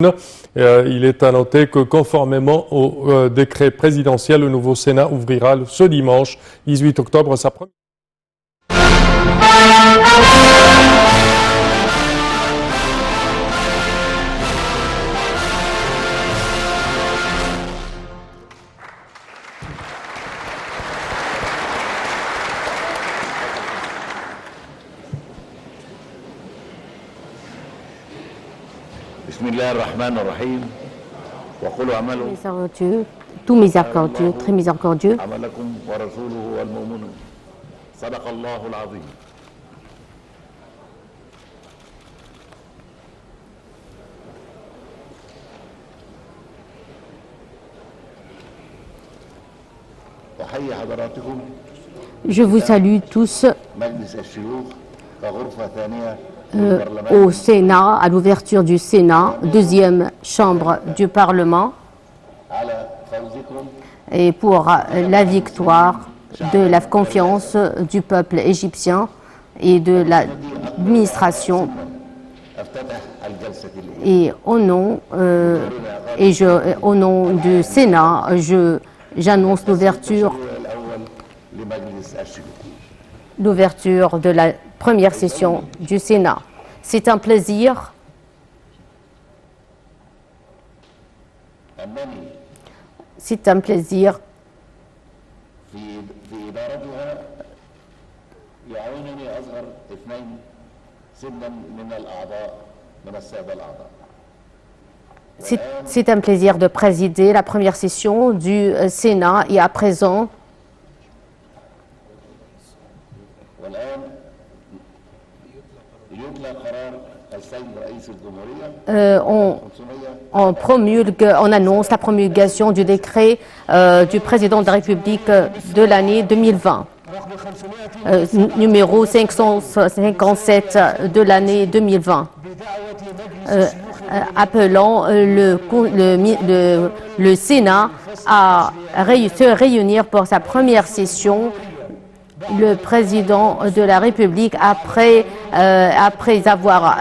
Il est à noter que conformément au décret présidentiel, le nouveau Sénat ouvrira ce dimanche 18 octobre sa première. Tout miséricordieux, très miséricordieux. Je vous salue tous au Sénat, à l'ouverture du Sénat, deuxième chambre du Parlement, et pour la victoire de la confiance du peuple égyptien et de l'administration. Et au nom du Sénat, j'annonce l'ouverture de la première session du Sénat. C'est un plaisir de présider la première session du Sénat et à présent on annonce la promulgation du décret du président de la République de l'année 2020, numéro 557 de l'année 2020, appelant le Sénat à se réunir pour sa première session. Le président de la République, après avoir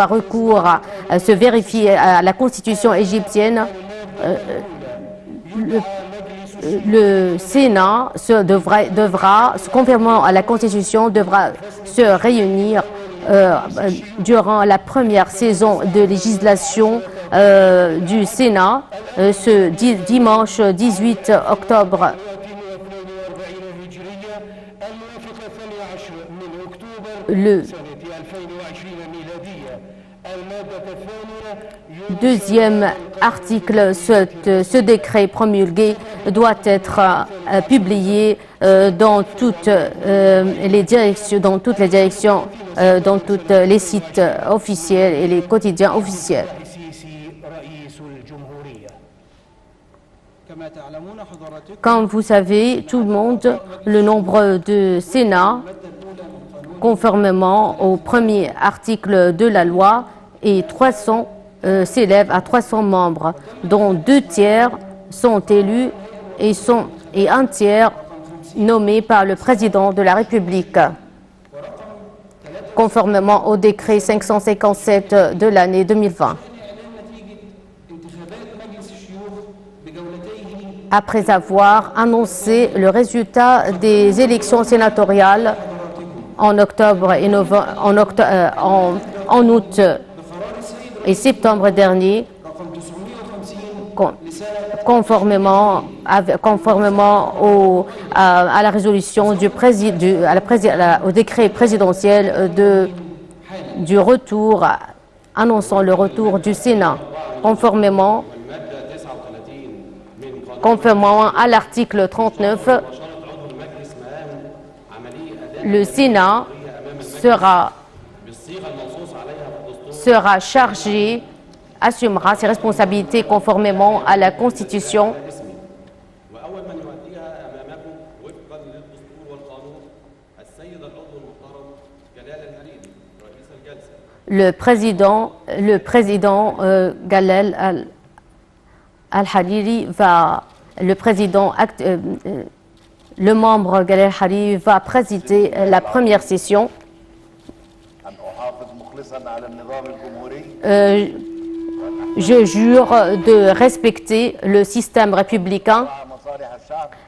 recours à se vérifier à la constitution égyptienne, le Sénat devra, conformément à la constitution, devra se réunir durant la première saison de législation du Sénat, ce dimanche 18 octobre. Le deuxième article, ce décret promulgué doit être publié dans toutes les directions, dans tous les sites officiels et les quotidiens officiels. Comme vous savez, tout le monde, le nombre de Sénat, conformément au premier article de la loi, s'élève à 300 membres, dont 2 tiers sont élus et 1 tiers nommés par le président de la République, conformément au décret 557 de l'année 2020. Après avoir annoncé le résultat des élections sénatoriales en octobre et en août et septembre dernier, conformément à la résolution au décret présidentiel du retour, annonçant le retour du Sénat, conformément à l'article 39, le Sénat assumera ses responsabilités conformément à la Constitution. Le président Galel Al-Hariri le membre Galel Hariri va présider la première session. Je jure de respecter le système républicain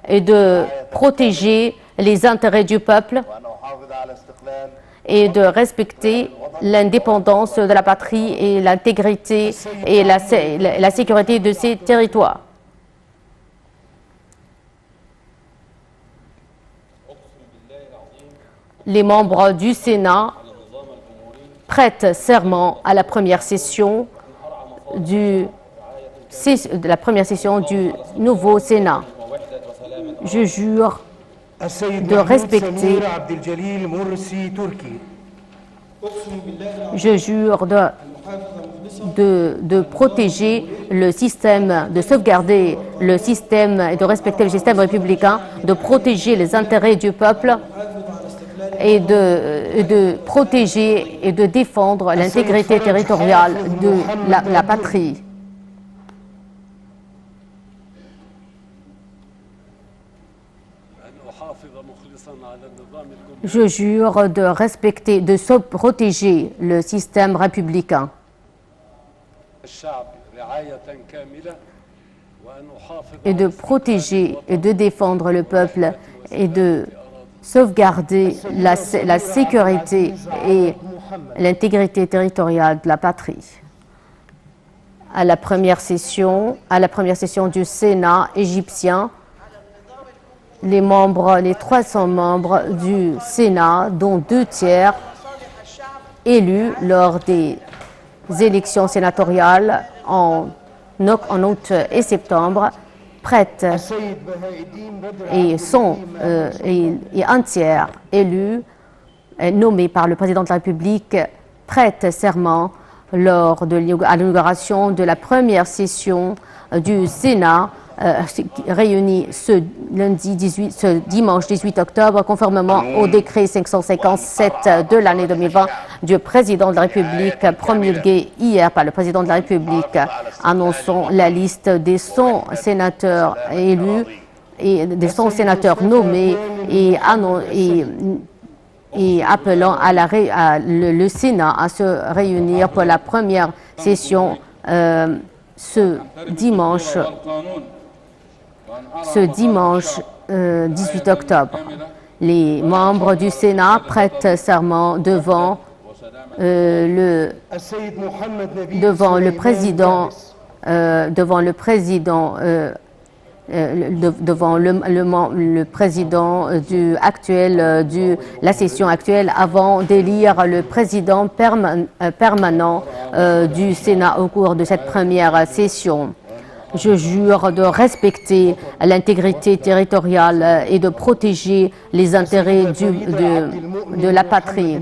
et de protéger les intérêts du peuple et de respecter l'indépendance de la patrie et l'intégrité et la sécurité de ses territoires. Les membres du Sénat prêtent serment à la première session de nouveau Sénat. Je jure de respecter, je jure de protéger le système, de sauvegarder le système et de respecter le système républicain, de protéger les intérêts du peuple et de protéger et de défendre l'intégrité territoriale de la patrie. Je jure de respecter, de protéger le système républicain et de protéger et de défendre le peuple et de sauvegarder la sécurité et l'intégrité territoriale de la patrie. À la première session du Sénat égyptien, les 300 membres du Sénat, dont 2 tiers élus lors des élections sénatoriales en août et septembre, prêtent et un tiers élus, nommés par le président de la République, prêtent serment lors de l'inauguration de la première session du Sénat réunie ce dimanche 18 octobre, conformément au décret 557 de l'année 2020 du président de la République, promulgué hier par le président de la République, annonçant la liste des 100 sénateurs élus et des 100 sénateurs nommés et appelant le Sénat à se réunir pour la première session ce dimanche 18 octobre. Les membres du Sénat prêtent serment devant le président de la session actuelle avant d'élire le président permanent du Sénat au cours de cette première session. Je jure de respecter l'intégrité territoriale et de protéger les intérêts de la patrie.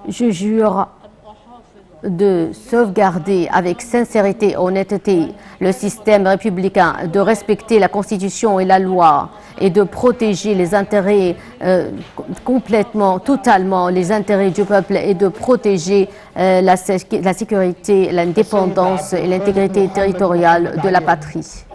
Je jure de sauvegarder avec sincérité et honnêteté le système républicain, de respecter la Constitution et la loi et de protéger les intérêts complètement, totalement, les intérêts du peuple et de protéger la sécurité, l'indépendance et l'intégrité territoriale de la patrie.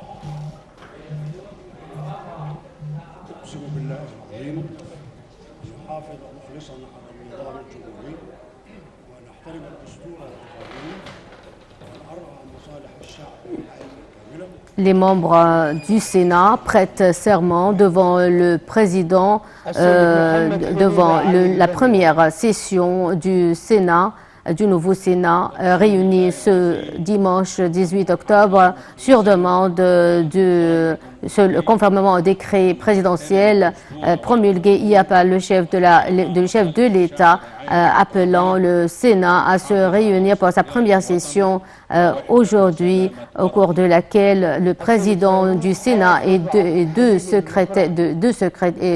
Les membres du Sénat prêtent serment devant le président, devant la première session du Sénat, du nouveau Sénat, réuni ce dimanche 18 octobre sur demande conformément au décret présidentiel promulgué hier par le chef de l'État, appelant le Sénat à se réunir pour sa première session aujourd'hui, au cours de laquelle le président du Sénat et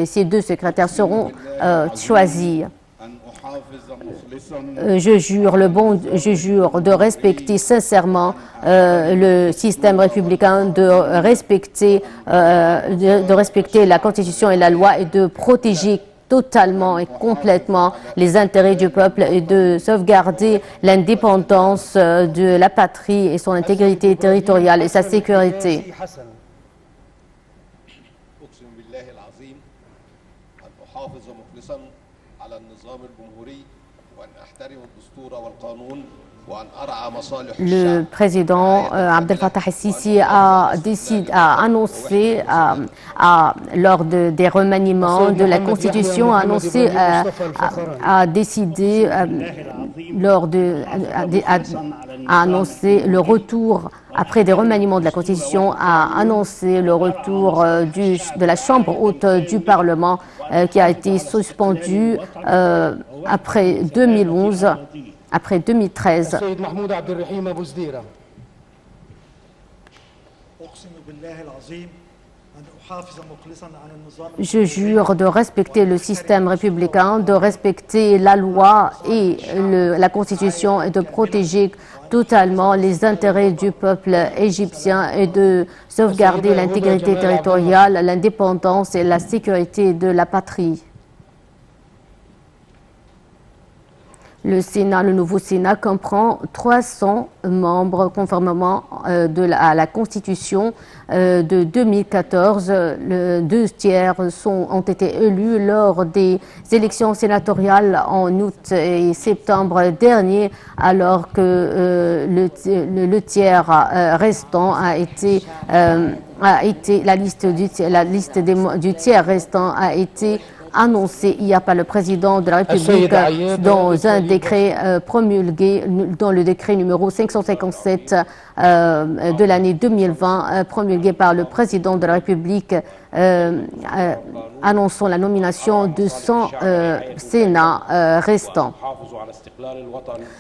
ses deux secrétaires seront choisis. Je jure de respecter sincèrement le système républicain, de respecter la Constitution et la loi et de protéger totalement et complètement les intérêts du peuple et de sauvegarder l'indépendance de la patrie et son intégrité territoriale et sa sécurité. Le président Abdel Fattah el-Sisi a annoncé lors des remaniements de la Constitution, a décidé a annoncé le retour, après des remaniements de la Constitution, a annoncé le retour de la Chambre haute du Parlement qui a été suspendue après 2011. Après 2013, je jure de respecter le système républicain, de respecter la loi et la Constitution et de protéger totalement les intérêts du peuple égyptien et de sauvegarder l'intégrité territoriale, l'indépendance et la sécurité de la patrie. Le nouveau Sénat comprend 300 membres conformément à la Constitution de 2014. Deux tiers ont été élus lors des élections sénatoriales en août et septembre dernier, alors que le tiers restant la liste du tiers restant a été annoncé hier par le président de la République dans un décret promulgué, dans le décret numéro 557 de l'année 2020, promulgué par le président de la République, annonçant la nomination de 100 Sénats restants.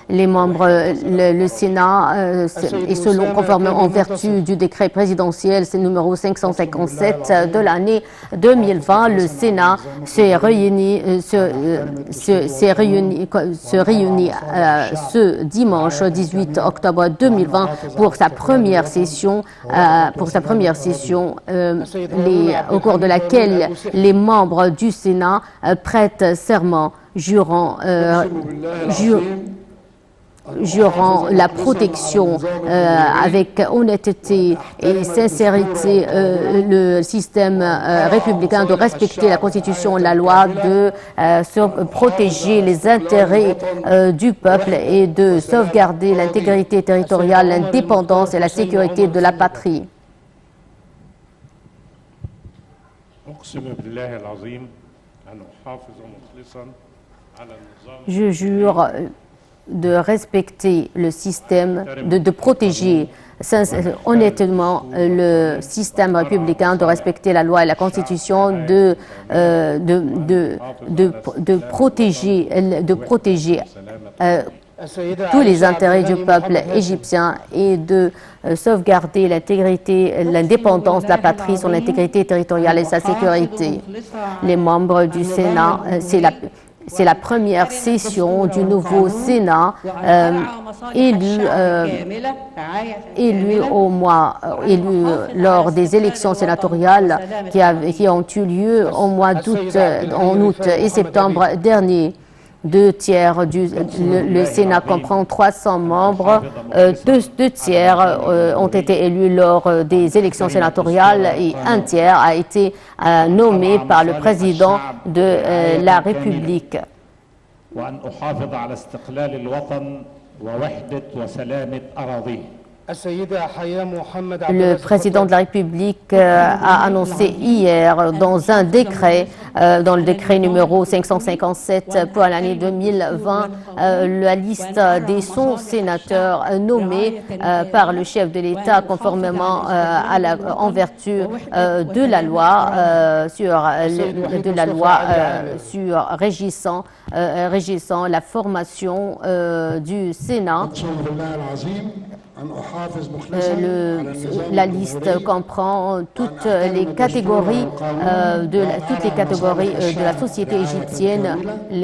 Les membres, le Sénat, et conformément en vertu du décret présidentiel, c'est numéro 557 de l'année 2020, le Sénat se réunit ce dimanche 18 octobre 2020 pour sa première session, au cours de laquelle les membres du Sénat prêtent serment jurant la protection avec honnêteté et sincérité le système républicain, de respecter la Constitution, la loi, de protéger les intérêts du peuple et de sauvegarder l'intégrité territoriale, l'indépendance et la sécurité de la patrie. Je jure de respecter le système, de protéger honnêtement le système républicain, de respecter la loi et la Constitution, de protéger tous les intérêts du peuple égyptien et de sauvegarder l'intégrité, l'indépendance de la patrie, son intégrité territoriale et sa sécurité. Les membres du Sénat, c'est la première session du nouveau Sénat élu lors des élections sénatoriales qui ont eu lieu au mois d'août, en août et septembre dernier. Le Sénat comprend 300 membres, deux tiers ont été élus lors des élections sénatoriales et un tiers a été nommé par le président de la République. Le président de la République a annoncé hier dans un décret, dans le décret numéro 557 pour l'année 2020, la liste des 100 sénateurs nommés par le chef de l'État conformément en vertu de la loi régissant la formation du Sénat. La liste comprend toutes les catégories de la société égyptienne,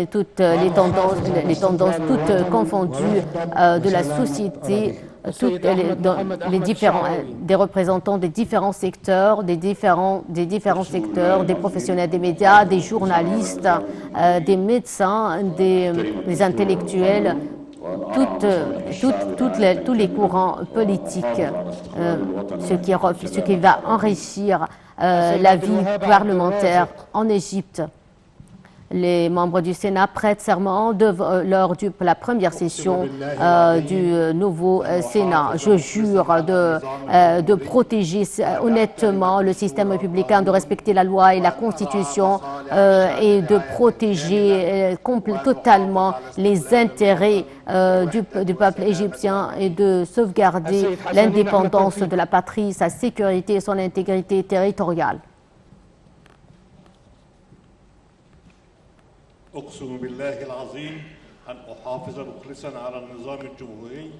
toutes les tendances toutes confondues de la société, des représentants des différents secteurs, des professionnels des médias, des journalistes, des médecins, des intellectuels. Tous les courants politiques, ce qui va enrichir la vie parlementaire en Égypte. Les membres du Sénat prêtent serment lors de la première session du nouveau Sénat. Je jure de protéger honnêtement le système républicain, de respecter la loi et la Constitution et de protéger totalement les intérêts du peuple égyptien et de sauvegarder l'indépendance de la patrie, sa sécurité et son intégrité territoriale. أقسم بالله العظيم أن أحافظ مخلصا على النظام الجمهوري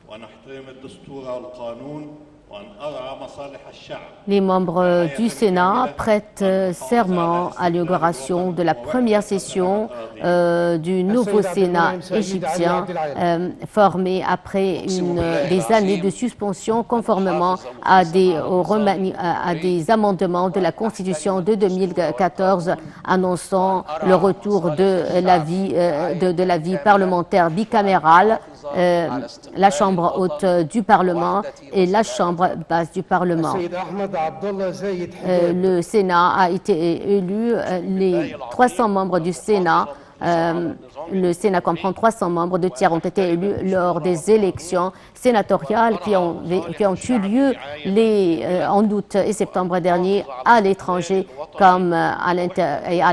وأن أحترم الدستور والقانون وأن أرعى مصالح الشعب. Les membres du Sénat prêtent serment à l'inauguration de la première session du nouveau Sénat égyptien formé après des années de suspension conformément à des amendements de la Constitution de 2014 annonçant le retour de la vie parlementaire bicamérale, la Chambre haute du Parlement et la Chambre basse du Parlement. Le Sénat a été élu, les 300 membres du Sénat, le Sénat comprend 300 membres, 2 tiers ont été élus lors des élections sénatoriales qui ont eu lieu en août et septembre dernier à l'étranger comme à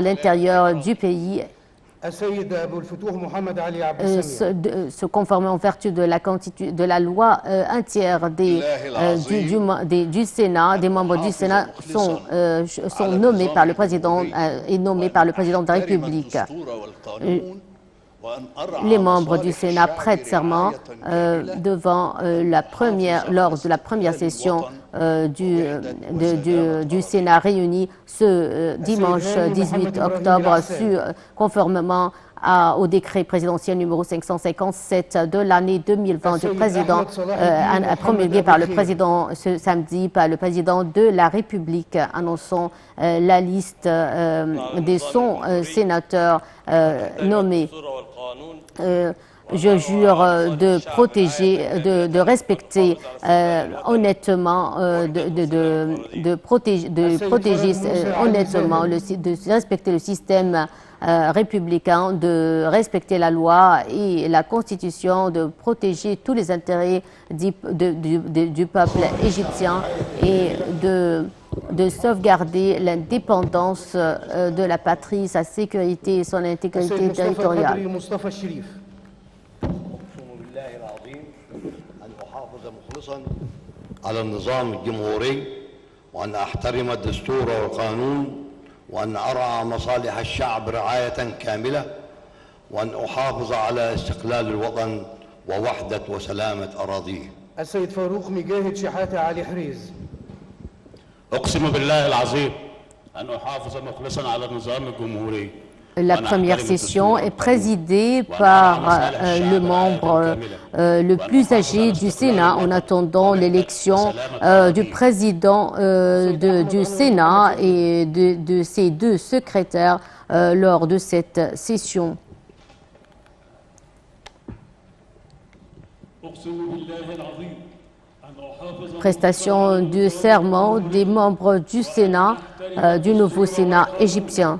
l'intérieur du pays, se conformer en vertu de la loi. Un tiers du Sénat, des membres du Sénat sont nommés par le président et nommés par le président de la République. Les membres du Sénat prêtent serment lors de la première session du Sénat réuni ce dimanche 18 octobre, conformément au décret présidentiel numéro 557 de l'année 2020 du président, promulgué par le président ce samedi, par le président de la République, annonçant la liste des 100 sénateurs nommés. Je jure de protéger, de respecter honnêtement, de protéger honnêtement, de respecter le système républicain, de respecter la loi et la Constitution, de protéger tous les intérêts du peuple égyptien et de sauvegarder l'indépendance de la patrie, sa sécurité et son intégrité territoriale. على النظام الجمهوري وأن أحترم الدستور والقانون وأن أرعى مصالح الشعب رعاية كاملة وأن أحافظ على استقلال الوطن ووحدة وسلامة أراضيه. السيد فاروق مجاهد شحاتة علي حريز. أقسم بالله العظيم أن أحافظ مخلصا على النظام الجمهوري. La première session est présidée par le membre le plus âgé du Sénat en attendant l'élection du président du Sénat et de ses 2 secrétaires lors de cette session. Prestation du serment des membres du Sénat, du nouveau Sénat égyptien.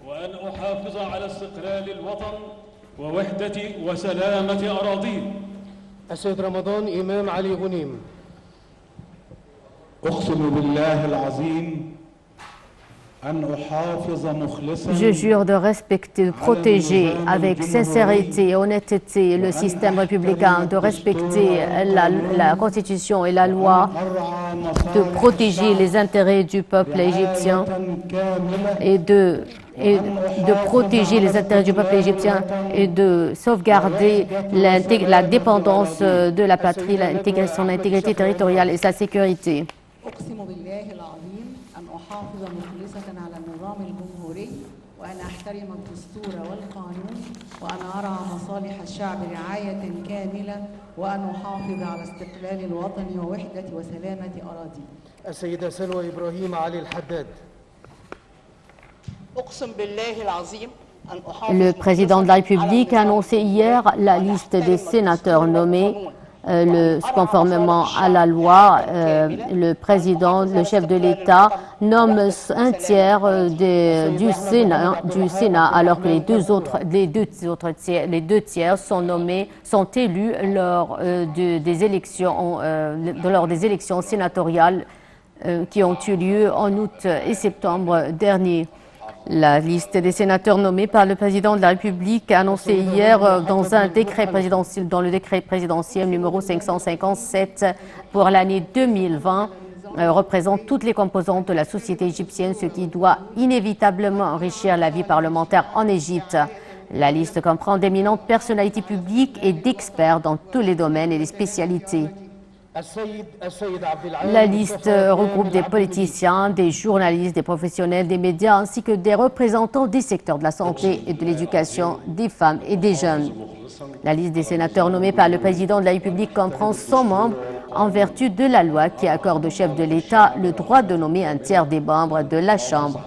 وأن أحافظ على استقلال الوطن ووحدة وسلامة أراضيه. السيد رمضان إمام علي غنيم. أقسم بالله العظيم أن أحافظ مخلصا. Je jure de respecter, de protéger avec sincérité et honnêteté le système républicain, de respecter la Constitution et la loi, de protéger les intérêts du peuple égyptien et de protéger les intérêts du peuple égyptien et de sauvegarder la dépendance de la patrie, son intégrité territoriale et sa sécurité. وأن أحترم الدستور والقانون وأن أرعى مصالح الشعب رعاية كاملة وأن أحافظ على استقلال الوطن ووحدة وسلامة أراضيه. السيدة سلوى إبراهيم علي الحداد. أقسم بالله العظيم. Le président de la République a annoncé hier la liste des sénateurs nommés conformément à la loi, le président, le chef de l'État nomme un tiers du Sénat, alors que les deux tiers sont élus lors des élections sénatoriales qui ont eu lieu en août et septembre dernier. La liste des sénateurs nommés par le président de la République annoncée hier dans le décret présidentiel numéro 557 pour l'année 2020 représente toutes les composantes de la société égyptienne, ce qui doit inévitablement enrichir la vie parlementaire en Égypte. La liste comprend d'éminentes personnalités publiques et d'experts dans tous les domaines et les spécialités. La liste regroupe des politiciens, des journalistes, des professionnels, des médias, ainsi que des représentants des secteurs de la santé et de l'éducation, des femmes et des jeunes. La liste des sénateurs nommés par le président de la République comprend 100 membres en vertu de la loi qui accorde au chef de l'État le droit de nommer un tiers des membres de la Chambre.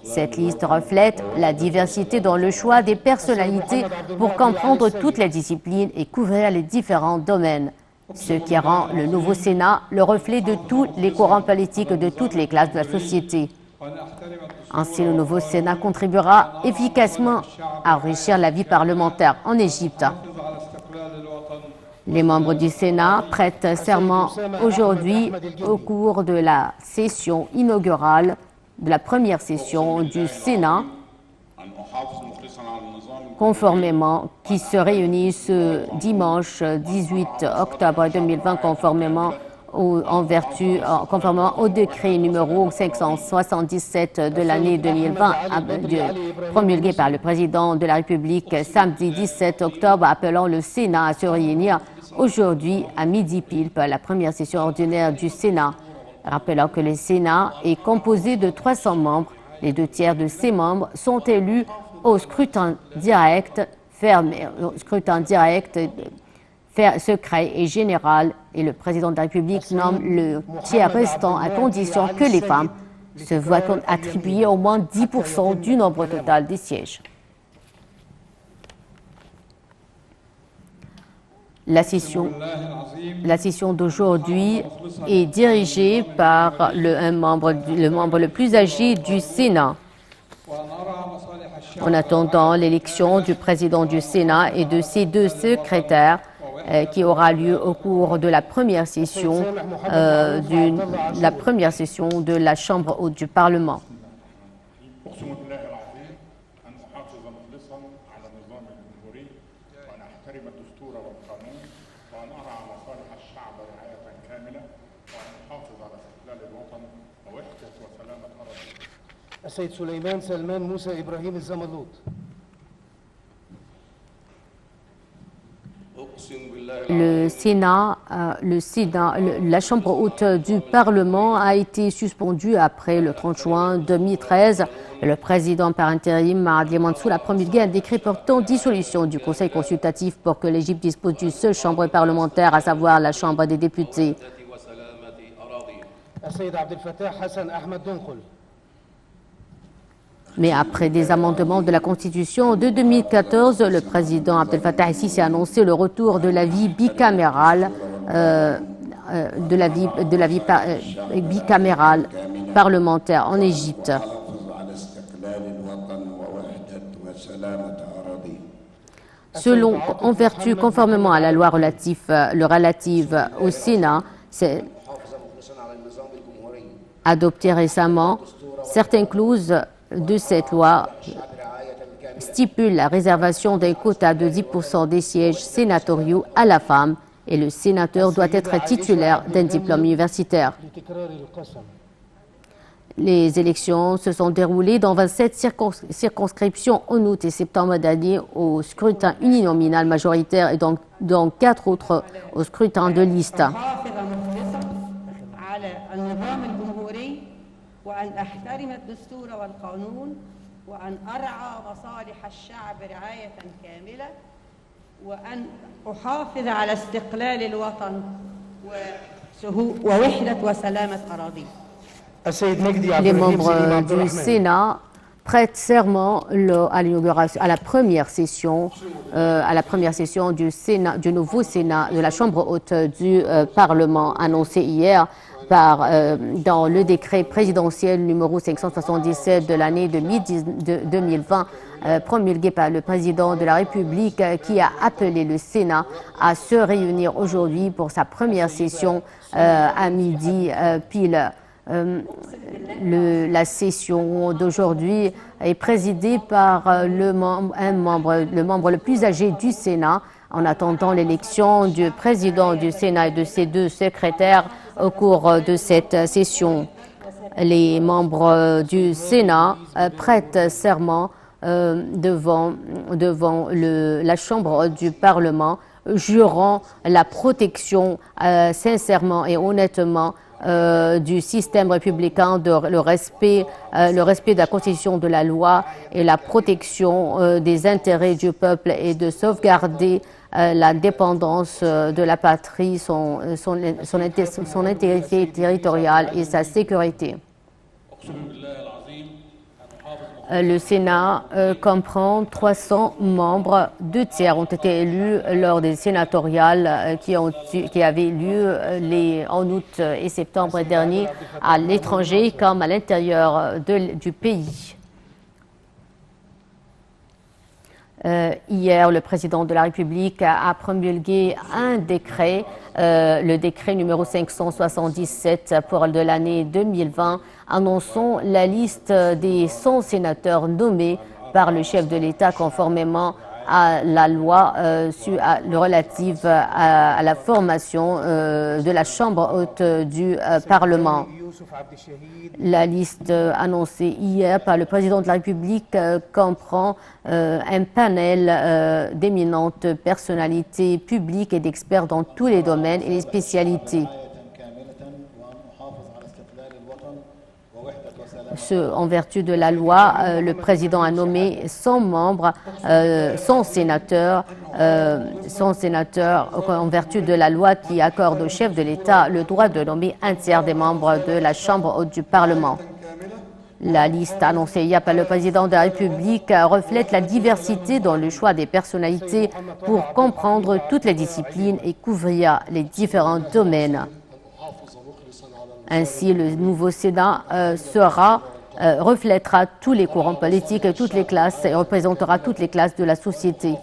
Cette liste reflète la diversité dans le choix des personnalités pour comprendre toutes les disciplines et couvrir les différents domaines. Ce qui rend le nouveau Sénat le reflet de tous les courants politiques de toutes les classes de la société. Ainsi, le nouveau Sénat contribuera efficacement à enrichir la vie parlementaire en Égypte. Les membres du Sénat prêtent serment aujourd'hui au cours de la session inaugurale de la première session du Sénat, conformément, qui se réunit ce dimanche 18 octobre 2020 conformément au décret numéro 577 de l'année 2020 promulgué par le président de la République samedi 17 octobre, appelant le Sénat à se réunir aujourd'hui à midi pile pour la première session ordinaire du Sénat. Rappelant que le Sénat est composé de 300 membres, les 2 tiers de ces membres sont élus au scrutin direct, secret et général, et le président de la République nomme le tiers restant à condition que les femmes se voient attribuer au moins 10% du nombre total des sièges. La session d'aujourd'hui est dirigée par le membre le plus âgé du Sénat. En attendant l'élection du président du Sénat et de ses 2 secrétaires qui aura lieu au cours de la première session de la Chambre haute du Parlement. السيد سليمان سلمان موسى إبراهيم الزملوط. La Chambre haute du Parlement a été suspendue après le 30 juin 2013. Le président par intérim, Mahadir Mansour, a promulgué un décret portant dissolution du Conseil consultatif pour que l'Égypte dispose d'une seule chambre parlementaire, à savoir la Chambre des députés. السيد عبد الفتاح حسن أحمد دنقل. Mais après des amendements de la Constitution de 2014, le président Abdel Fattah el-Sisi a annoncé le retour de la vie bicamérale, bicamérale parlementaire en Égypte. Conformément à la loi relative au Sénat, c'est adopté récemment, certaines clauses de cette loi stipule la réservation d'un quota de 10% des sièges sénatoriaux à la femme et le sénateur doit être titulaire d'un diplôme universitaire. Les élections se sont déroulées dans 27 circonscriptions en août et septembre dernier au scrutin uninominal majoritaire et dans 4 autres au scrutin de liste. وأن أحترم الدستور والقانون وأن أرعى مصالح الشعب رعاية كاملة وأن أحافظ على استقلال الوطن ووحدة وسلامة أراضيه. Les membres du Sénat prête serment à l'inauguration, à la première session du Sénat, du nouveau Sénat, de la Chambre haute du Parlement, annoncé hier dans le décret présidentiel numéro 577 de l'année 2020, promulgué par le président de la République, qui a appelé le Sénat à se réunir aujourd'hui pour sa première session à midi pile. La session d'aujourd'hui est présidée par le membre le plus âgé du Sénat, en attendant l'élection du président du Sénat et de ses deux secrétaires au cours de cette session. Les membres du Sénat prêtent serment devant la Chambre du Parlement, jurant la protection sincèrement et honnêtement du système républicain, le respect de la Constitution, de la loi et la protection des intérêts du peuple, et de sauvegarder la dépendance de la patrie, son intégrité territoriale et sa sécurité. Le Sénat comprend 300 membres. 2 tiers ont été élus lors des sénatoriales qui avaient lieu en août et septembre dernier à l'étranger comme à l'intérieur du pays. Hier, le président de la République a promulgué un décret, le décret numéro 577 de l'année 2020, annonçant la liste des 100 sénateurs nommés par le chef de l'État conformément à la loi relative à la formation de la Chambre haute du Parlement. La liste annoncée hier par le président de la République comprend un panel d'éminentes personnalités publiques et d'experts dans tous les domaines et les spécialités. En vertu de la loi, le président a nommé 100 membres, 100 sénateurs en vertu de la loi qui accorde au chef de l'État le droit de nommer un tiers des membres de la Chambre haute du Parlement. La liste annoncée hier par le président de la République reflète la diversité dans le choix des personnalités pour comprendre toutes les disciplines et couvrir les différents domaines. Ainsi, le nouveau Sénat reflètera tous les courants politiques et toutes les classes et représentera toutes les classes de la société.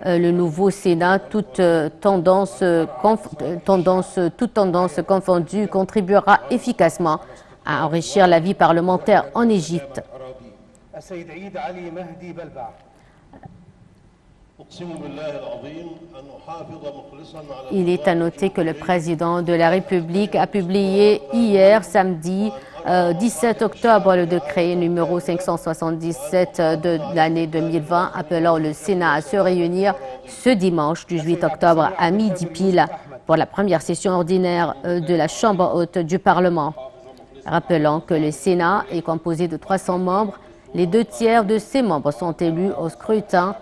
Le nouveau Sénat, toutes tendances confondues, contribuera efficacement à enrichir la vie parlementaire en Égypte. Il est à noter que le président de la République a publié hier, samedi, 17 octobre, le décret numéro 577 de l'année 2020 appelant le Sénat à se réunir ce dimanche 18 octobre à midi pile pour la première session ordinaire de la Chambre haute du Parlement. Rappelant que le Sénat est composé de 300 membres, les 2 tiers de ces membres sont élus au scrutin,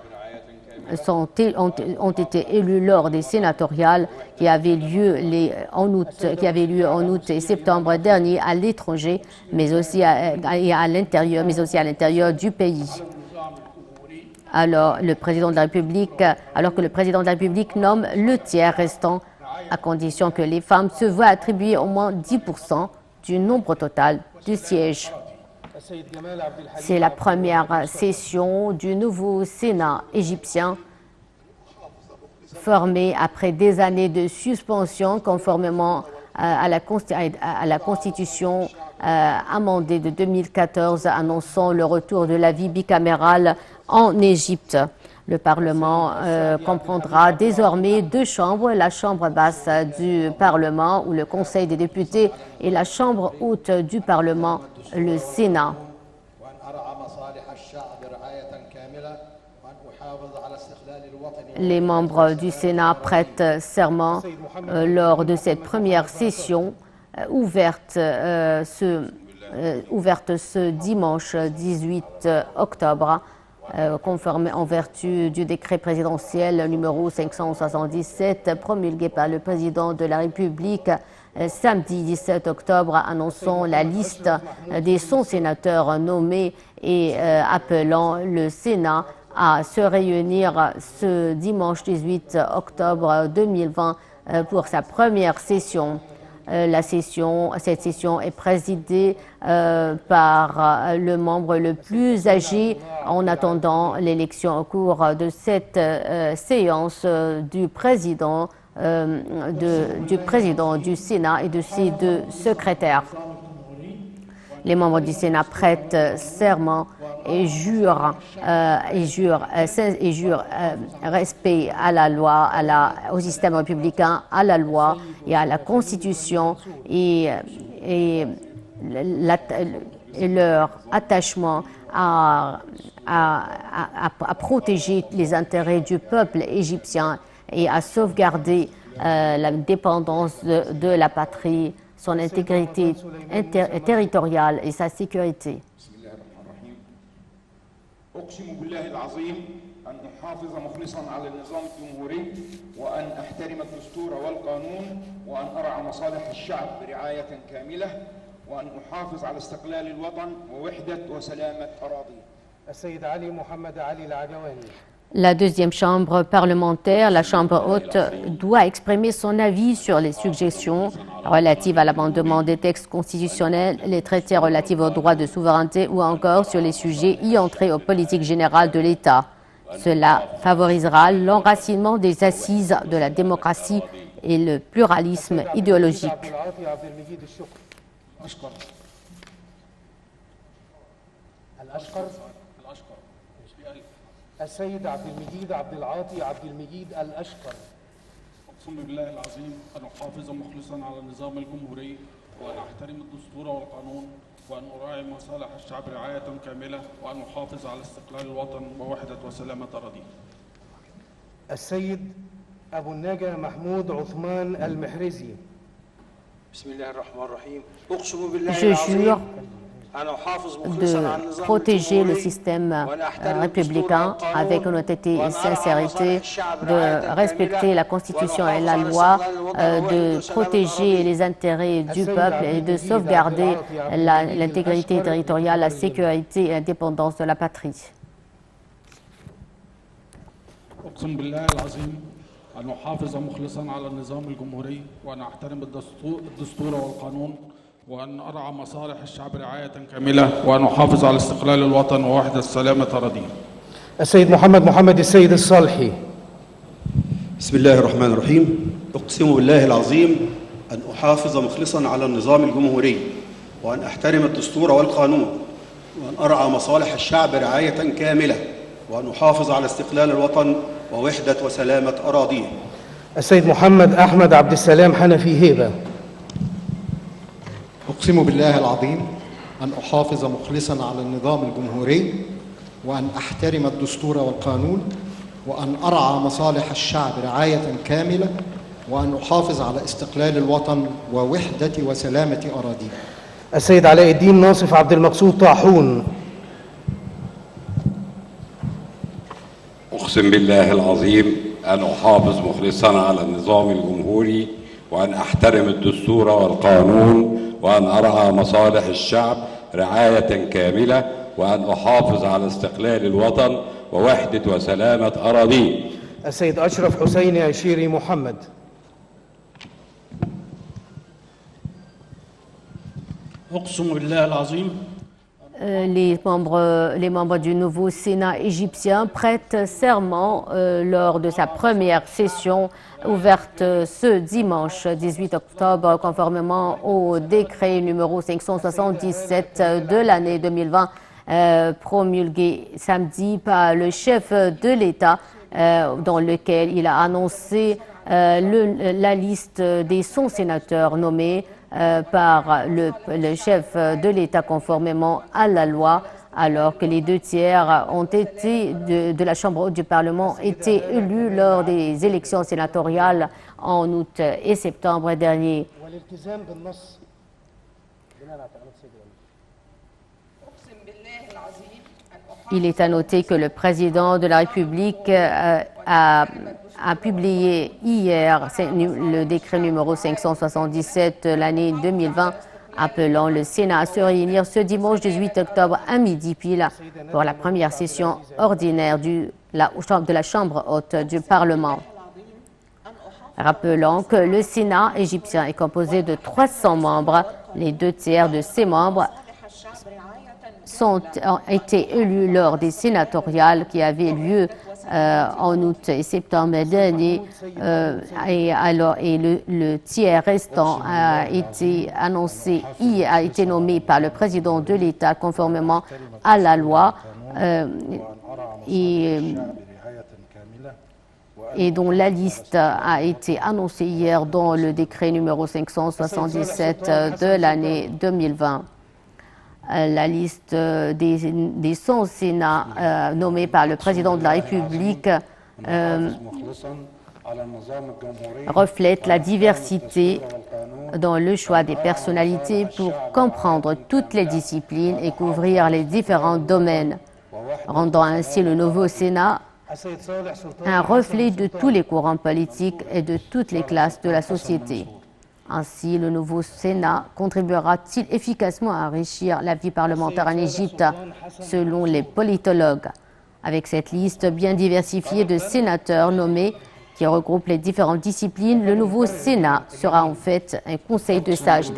ont été élus lors des sénatoriales qui avaient lieu en août et septembre dernier à l'étranger, mais aussi à l'intérieur du pays. Alors que le président de la République nomme le tiers restant, à condition que les femmes se voient attribuer au moins 10% du nombre total du siège. C'est la première session du nouveau Sénat égyptien, formé après des années de suspension conformément à la Constitution amendée de 2014 annonçant le retour de la vie bicamérale en Égypte. Le Parlement comprendra désormais 2 chambres, la Chambre basse du Parlement ou le Conseil des députés et la Chambre haute du Parlement, le Sénat. Les membres du Sénat prêtent serment lors de cette première session ouverte ce dimanche 18 octobre conforme en vertu du décret présidentiel numéro 577 promulgué par le président de la République samedi 17 octobre annonçant la liste des 100 sénateurs nommés et appelant le Sénat à se réunir ce dimanche 18 octobre 2020 pour sa première session. Cette session est présidée par le membre le plus âgé en attendant l'élection au cours de cette séance du président du Sénat et de ses deux secrétaires. Les membres du Sénat prêtent serment et jurent respect à la loi, au système républicain, à la loi et à la Constitution et leur attachement à protéger les intérêts du peuple égyptien et à sauvegarder l'indépendance de la patrie, son intégrité territoriale et sa sécurité. أقسم بالله العظيم أن أحافظ مخلصا على النظام الجمهوري وأن أحترم الدستور والقانون وأن أرعى مصالح الشعب برعاية كاملة وأن أحافظ على استقلال الوطن ووحدة وسلامة أراضيه. السيد علي محمد علي العجواني. La deuxième chambre parlementaire, la chambre haute, doit exprimer son avis sur les suggestions relatives à l'amendement des textes constitutionnels, les traités relatifs aux droits de souveraineté ou encore sur les sujets y entrés aux politiques générales de l'État. Cela favorisera l'enracinement des assises de la démocratie et le pluralisme idéologique. السيد عبد المجيد عبد العاطي عبد المجيد الأشقر. أقسم بالله العظيم أن أحافظ مخلصا على النظام الجمهوري وأن أحترم الدستور والقانون وأن أراعي مصالح الشعب رعاية كاملة وأن أحافظ على استقلال الوطن ووحدة وسلامة أراضيه. السيد أبو النجا محمود عثمان المحرزي. بسم الله الرحمن الرحيم. أقسم بالله Je jure العظيم de protéger le système républicain avec honnêteté et sincérité, de respecter la Constitution et la loi, de protéger les intérêts du peuple et de sauvegarder l'intégrité territoriale, la sécurité et l'indépendance de la patrie. أقسم بالله العظيم أن أحافظ مخلصا على النظام الجمهوري وأن أحترم الدستور والقانون وأن أرعى مصالح الشعب رعاية كاملة وأن أحافظ على استقلال الوطن ووحدة سلامة أراضيه. السيد محمد السيد الصالحي. بسم الله الرحمن الرحيم. أقسم بالله العظيم أن أحافظ مخلصا على النظام الجمهوري وأن أحترم الدستور والقانون وأن أرعى مصالح الشعب رعاية كاملة وأن أحافظ على استقلال الوطن ووحدة وسلامة أراضيه. السيد محمد أحمد عبد السلام حنفي هيبة. أقسم بالله العظيم أن أحافظ مخلصا على النظام الجمهوري وأن أحترم الدستور والقانون وأن أرعى مصالح الشعب رعاية كاملة وأن أحافظ على استقلال الوطن ووحدة وسلامة أراضيه. السيد علاء الدين ناصف عبد المقصود طاحون. أقسم بالله العظيم أن أحافظ مخلصا على النظام الجمهوري وأن أحترم الدستور والقانون وأن أرعى مصالح الشعب رعاية كاملة وأن أحافظ على استقلال الوطن ووحدة وسلامة أراضيه. السيد أشرف حسين عشيري محمد. أقسم بالله العظيم Les membres du nouveau Sénat égyptien prêtent serment lors de sa première session ouverte ce dimanche 18 octobre, conformément au décret numéro 577 de l'année 2020, promulgué samedi par le chef de l'État, dans lequel il a annoncé la liste des 100 sénateurs nommés par le chef de l'État conformément à la loi, alors que les 2/3 ont été de la Chambre haute du Parlement étaient élus lors des élections sénatoriales en août et septembre dernier. Il est à noter que le président de la République a publié hier le décret numéro 577 de l'année 2020 appelant le Sénat à se réunir ce dimanche 18 octobre à midi pile pour la première session ordinaire de la Chambre haute du Parlement. Rappelant que le Sénat égyptien est composé de 300 membres, les 2 tiers de ces membres ont été élus lors des sénatoriales qui avaient lieu en août et septembre dernier et le tiers restant a été annoncé, a été nommé par le président de l'État conformément à la loi et dont la liste a été annoncée hier dans le décret numéro 577 de l'année 2020. La liste des 100 Sénats nommés par le président de la République reflète la diversité dans le choix des personnalités pour comprendre toutes les disciplines et couvrir les différents domaines, rendant ainsi le nouveau Sénat un reflet de tous les courants politiques et de toutes les classes de la société. Ainsi, le nouveau Sénat contribuera-t-il efficacement à enrichir la vie parlementaire en Égypte, selon les politologues. Avec cette liste bien diversifiée de sénateurs nommés qui regroupe les différentes disciplines, le nouveau Sénat sera en fait un conseil de sages.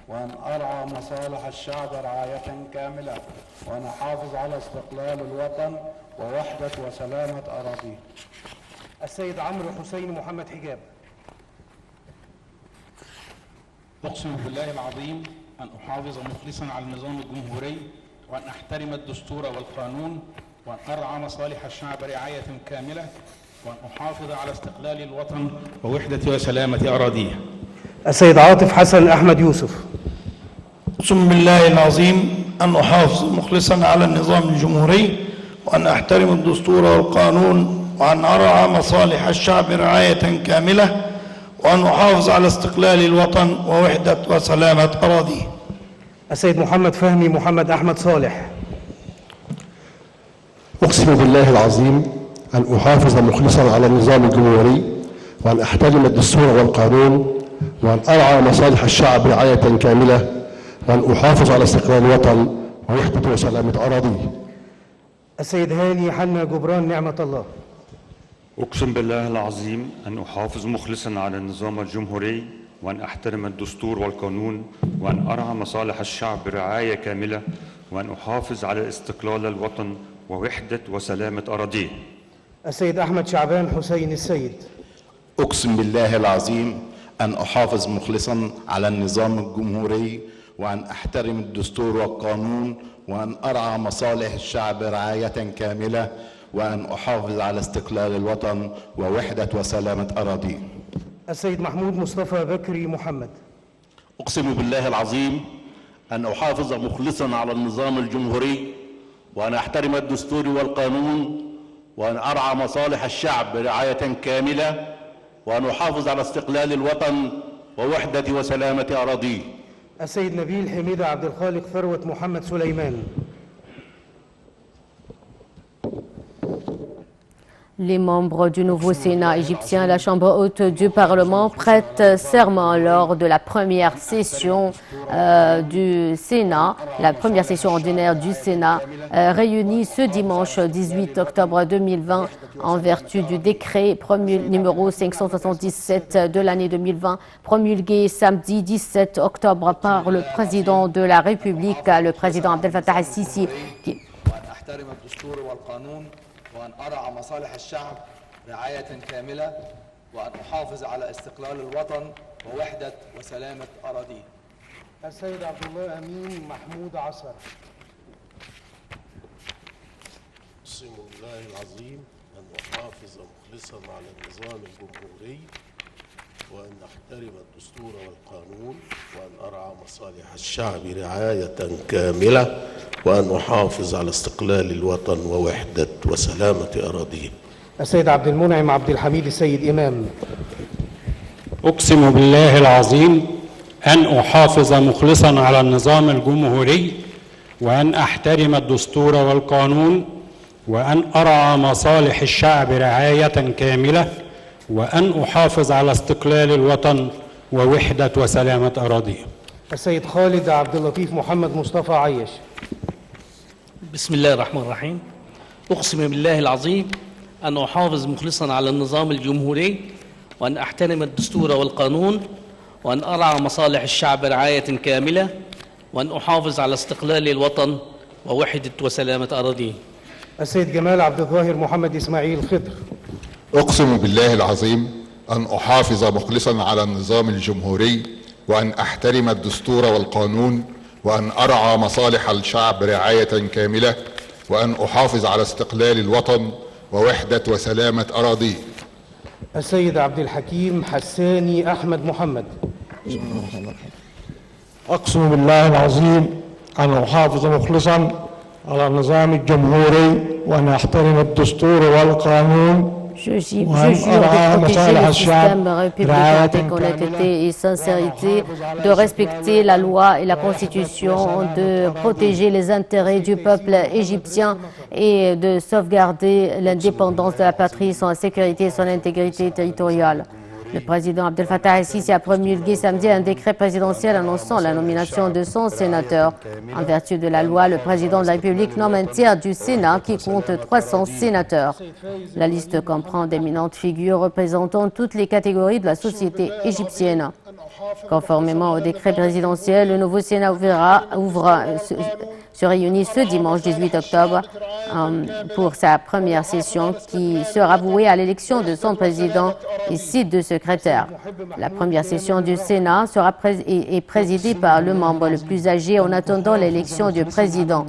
وأن أرعى مصالح الشعب رعاية كاملة وأن أحافظ على استقلال الوطن ووحدة وسلامة أراضيه. السيد عمرو حسين محمد حجاب. أقسم بالله العظيم أن أحافظ مخلصا على النظام الجمهوري وأن أحترم الدستور والقانون وأن أرعى مصالح الشعب رعاية كاملة وأن أحافظ على استقلال الوطن ووحدة وسلامة أراضيه. السيد عاطف حسن أحمد يوسف. أقسم بالله العظيم أن أحافظ مخلصا على النظام الجمهوري وأن أحترم الدستور والقانون وأن أرعى مصالح الشعب رعاية كاملة وأن أحافظ على استقلال الوطن ووحدة وسلامة أراضيه. السيد محمد فهمي محمد أحمد صالح. أقسم بالله العظيم أن أحافظ مخلصا على النظام الجمهوري وأن أحترم الدستور والقانون وأن أرعى مصالح الشعب رعاية كاملة وأن أحافظ على استقلال الوطن ووحدة وسلامة أراضيه. السيد هاني حنا جبران نعمة الله. أقسم بالله العظيم أن أحافظ مخلصا على النظام الجمهوري وأن أحترم الدستور والقانون وأن أرعى مصالح الشعب رعاية كاملة وأن أحافظ على استقلال الوطن ووحدة وسلامة أراضيه. السيد أحمد شعبان حسين السيد. أقسم بالله العظيم أن أحافظ مخلصا على النظام الجمهوري وأن أحترم الدستور والقانون وأن أرعى مصالح الشعب رعاية كاملة وأن أحافظ على استقلال الوطن ووحدة وسلامة أراضيه. السيد محمود مصطفى بكري محمد. أقسم بالله العظيم أن أحافظ مخلصا على النظام الجمهوري وأن أحترم الدستور والقانون وأن أرعى مصالح الشعب رعاية كاملة وأن أحافظ على استقلال الوطن ووحدة وسلامة أراضيه. السيد نبيل حميدة عبد الخالق ثروة محمد سليمان. Les membres du nouveau Sénat égyptien, la Chambre haute du Parlement, prêtent serment lors de la première session du Sénat, la première session ordinaire du Sénat, réunie ce dimanche 18 octobre 2020 en vertu du décret numéro 577 de l'année 2020, promulgué samedi 17 octobre par le président de la République, le président Abdel Fattah al-Sisi. وأن أرعى مصالح الشعب رعاية كاملة وأن أحافظ على استقلال الوطن ووحدة وسلامة أراضيه. السيد عبد الله أمين محمود عصر. أقسم بالله العظيم أن أحافظ مخلصا على النظام الجمهوري وأن أحترم الدستور والقانون وأن أرعى مصالح الشعب رعاية كاملة وأن أحافظ على استقلال الوطن ووحدة وسلامة أراضيه. السيد عبد المنعم عبد الحميد السيد إمام. أقسم بالله العظيم أن أحافظ مخلصا على النظام الجمهوري وأن أحترم الدستور والقانون وأن أرعى مصالح الشعب رعاية كاملة وأن أحافظ على استقلال الوطن ووحدة وسلامة أراضيه. السيد خالد عبد اللطيف محمد مصطفى عيش. بسم الله الرحمن الرحيم. أقسم بالله العظيم أن أحافظ مخلصا على النظام الجمهوري وأن أحترم الدستور والقانون وأن أرعى مصالح الشعب رعاية كاملة وأن أحافظ على استقلال الوطن ووحدة وسلامة أراضيه. السيد جمال عبد الظاهر محمد إسماعيل خضر. أقسم بالله العظيم أن أحافظ مخلصا على النظام الجمهوري وأن أحترم الدستور والقانون وأن أرعى مصالح الشعب رعاية كاملة وأن أحافظ على استقلال الوطن ووحدة وسلامة أراضيه. السيد عبد الحكيم حساني أحمد محمد. أقسم بالله العظيم أن أحافظ مخلصا على النظام الجمهوري وأن أحترم الدستور والقانون Je jure de protéger le système républicain avec honnêteté et sincérité, de respecter la loi et la constitution, de protéger les intérêts du peuple égyptien et de sauvegarder l'indépendance de la patrie, son sécurité et son intégrité territoriale. Le président Abdel Fattah el-Sisi a promulgué samedi un décret présidentiel annonçant la nomination de 100 sénateurs. En vertu de la loi, le président de la République nomme un tiers du Sénat qui compte 300 sénateurs. La liste comprend d'éminentes figures représentant toutes les catégories de la société égyptienne. Conformément au décret présidentiel, le nouveau Sénat se réunit ce dimanche 18 octobre pour sa première session qui sera vouée à l'élection de son président et 6 de secrétaires. La première session du Sénat est présidée par le membre le plus âgé en attendant l'élection du président.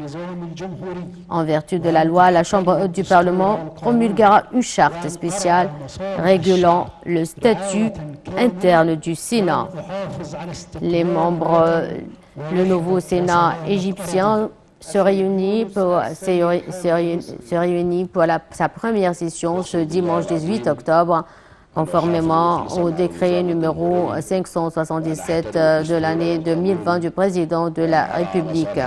En vertu de la loi, la Chambre haute du Parlement promulguera une charte spéciale régulant le statut interne du Sénat. Les membres, le nouveau Sénat égyptien se réunit pour sa première session ce dimanche 18 octobre, conformément au décret numéro 577 de l'année 2020 du président de la République.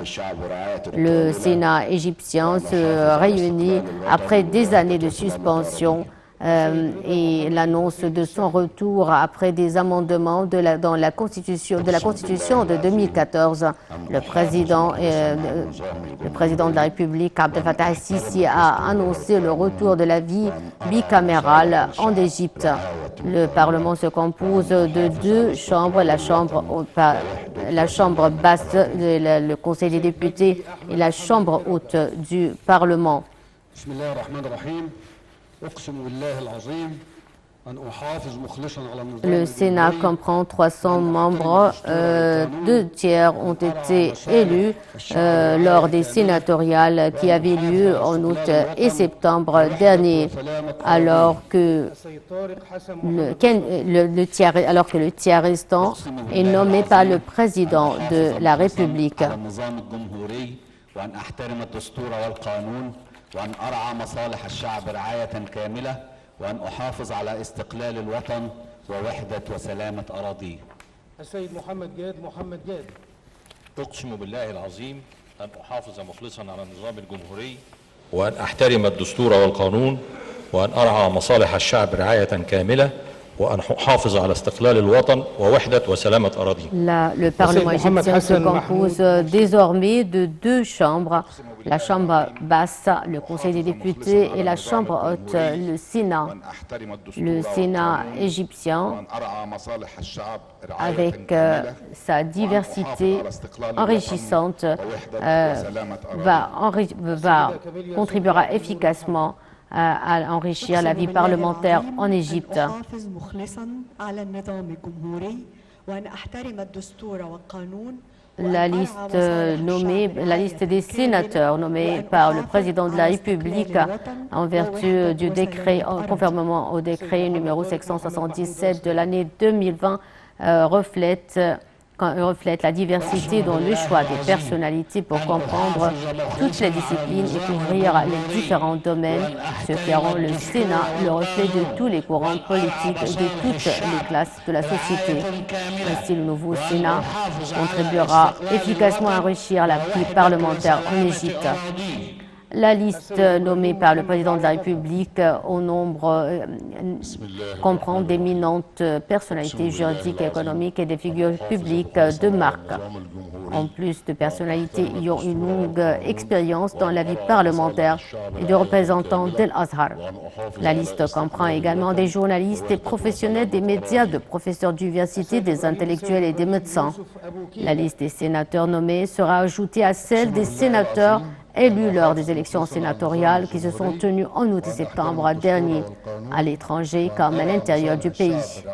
Le Sénat égyptien se réunit après des années de suspension et l'annonce de son retour après des amendements de la Constitution de 2014. Le président de la République, Abdel Fattah el-Sisi, a annoncé le retour de la vie bicamérale en Égypte. Le Parlement se compose de 2 chambres, la chambre basse, le Conseil des députés et la chambre haute du Parlement. Le Sénat comprend 300 membres, 2 tiers ont été élus lors des sénatoriales qui avaient lieu en août et septembre dernier, alors que le tiers restant est nommé par le président de la République. وأن أرعى مصالح الشعب رعاية كاملة وأن أحافظ على استقلال الوطن ووحدة وسلامة أراضيه. السيد محمد جاد. أقسم بالله العظيم أن أحافظ مخلصا على النظام الجمهوري وأن أحترم الدستور والقانون وأن أرعى مصالح الشعب رعاية كاملة وأن أحافظ على استقلال الوطن ووحدة وسلامة أراضيه. Le Parlement égyptien se compose désormais de 2 chambres, la chambre basse, le Conseil des députés et la chambre haute, le Sénat. Le Sénat égyptien, avec sa diversité enrichissante, contribuera efficacement à enrichir la vie parlementaire en Égypte. La liste des sénateurs nommés par le président de la République en vertu du décret, conformément au décret numéro 577 de l'année 2020, reflète reflète la diversité dans le choix des personnalités pour comprendre toutes les disciplines et couvrir les différents domaines, ce qui rend le Sénat le reflet de tous les courants politiques de toutes les classes de la société. Ainsi, le nouveau Sénat contribuera efficacement à enrichir la vie parlementaire en Égypte. La liste nommée par le président de la République au nombre comprend d'éminentes personnalités juridiques et économiques et des figures publiques de marque. En plus de personnalités ayant une longue expérience dans la vie parlementaire et de représentants d'El-Azhar. La liste comprend également des journalistes et professionnels des médias, de professeurs d'université, des intellectuels et des médecins. La liste des sénateurs nommés sera ajoutée à celle des sénateurs élus lors des élections sénatoriales qui se sont tenues en août et septembre dernier à l'étranger comme à l'intérieur du pays.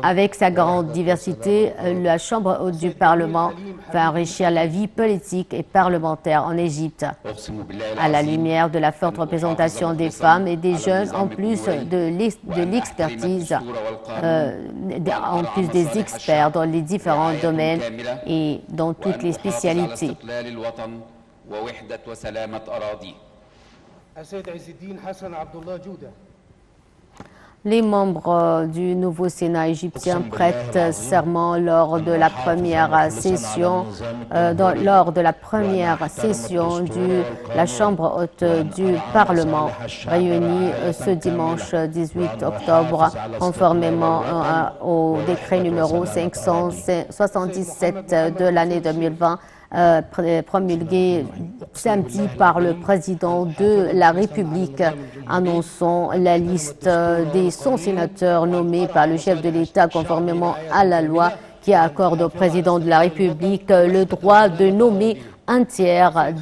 Avec sa grande diversité, la Chambre haute du Parlement va enrichir la vie politique et parlementaire en Égypte. À la lumière de la forte représentation des femmes et des jeunes, en plus de l'expertise, en plus des experts dans les différents domaines et dans toutes les spécialités. Les membres du nouveau Sénat égyptien prêtent serment lors de la première session, de la Chambre haute du Parlement, réunie ce dimanche 18 octobre, conformément au décret numéro 577 de l'année 2020, promulgué samedi par le président de la République, annonçant la liste des 100 sénateurs nommés par le chef de l'État conformément à la loi qui accorde au président de la République le droit de nommer un tiers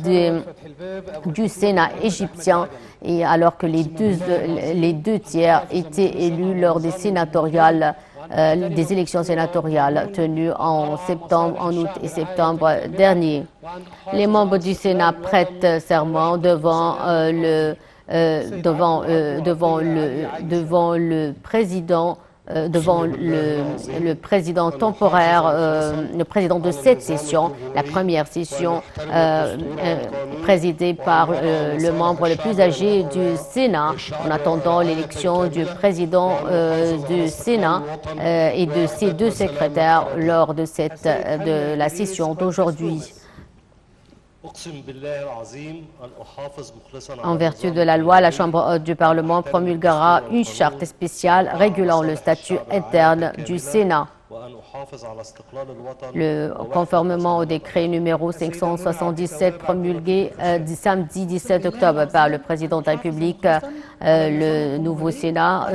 du Sénat égyptien, et alors que les deux tiers étaient élus lors des sénatoriales. Des élections sénatoriales tenues en août et septembre dernier. Les membres du Sénat prêtent serment devant le président temporaire, le président de cette session, la première session présidée par le membre le plus âgé du Sénat, en attendant l'élection du président du Sénat et de ses deux secrétaires lors de la session d'aujourd'hui. En vertu de la loi, la Chambre haute du Parlement promulguera une charte spéciale régulant le statut interne du Sénat. Conformément au décret numéro 577 promulgué samedi 17 octobre par le président de la République, le nouveau Sénat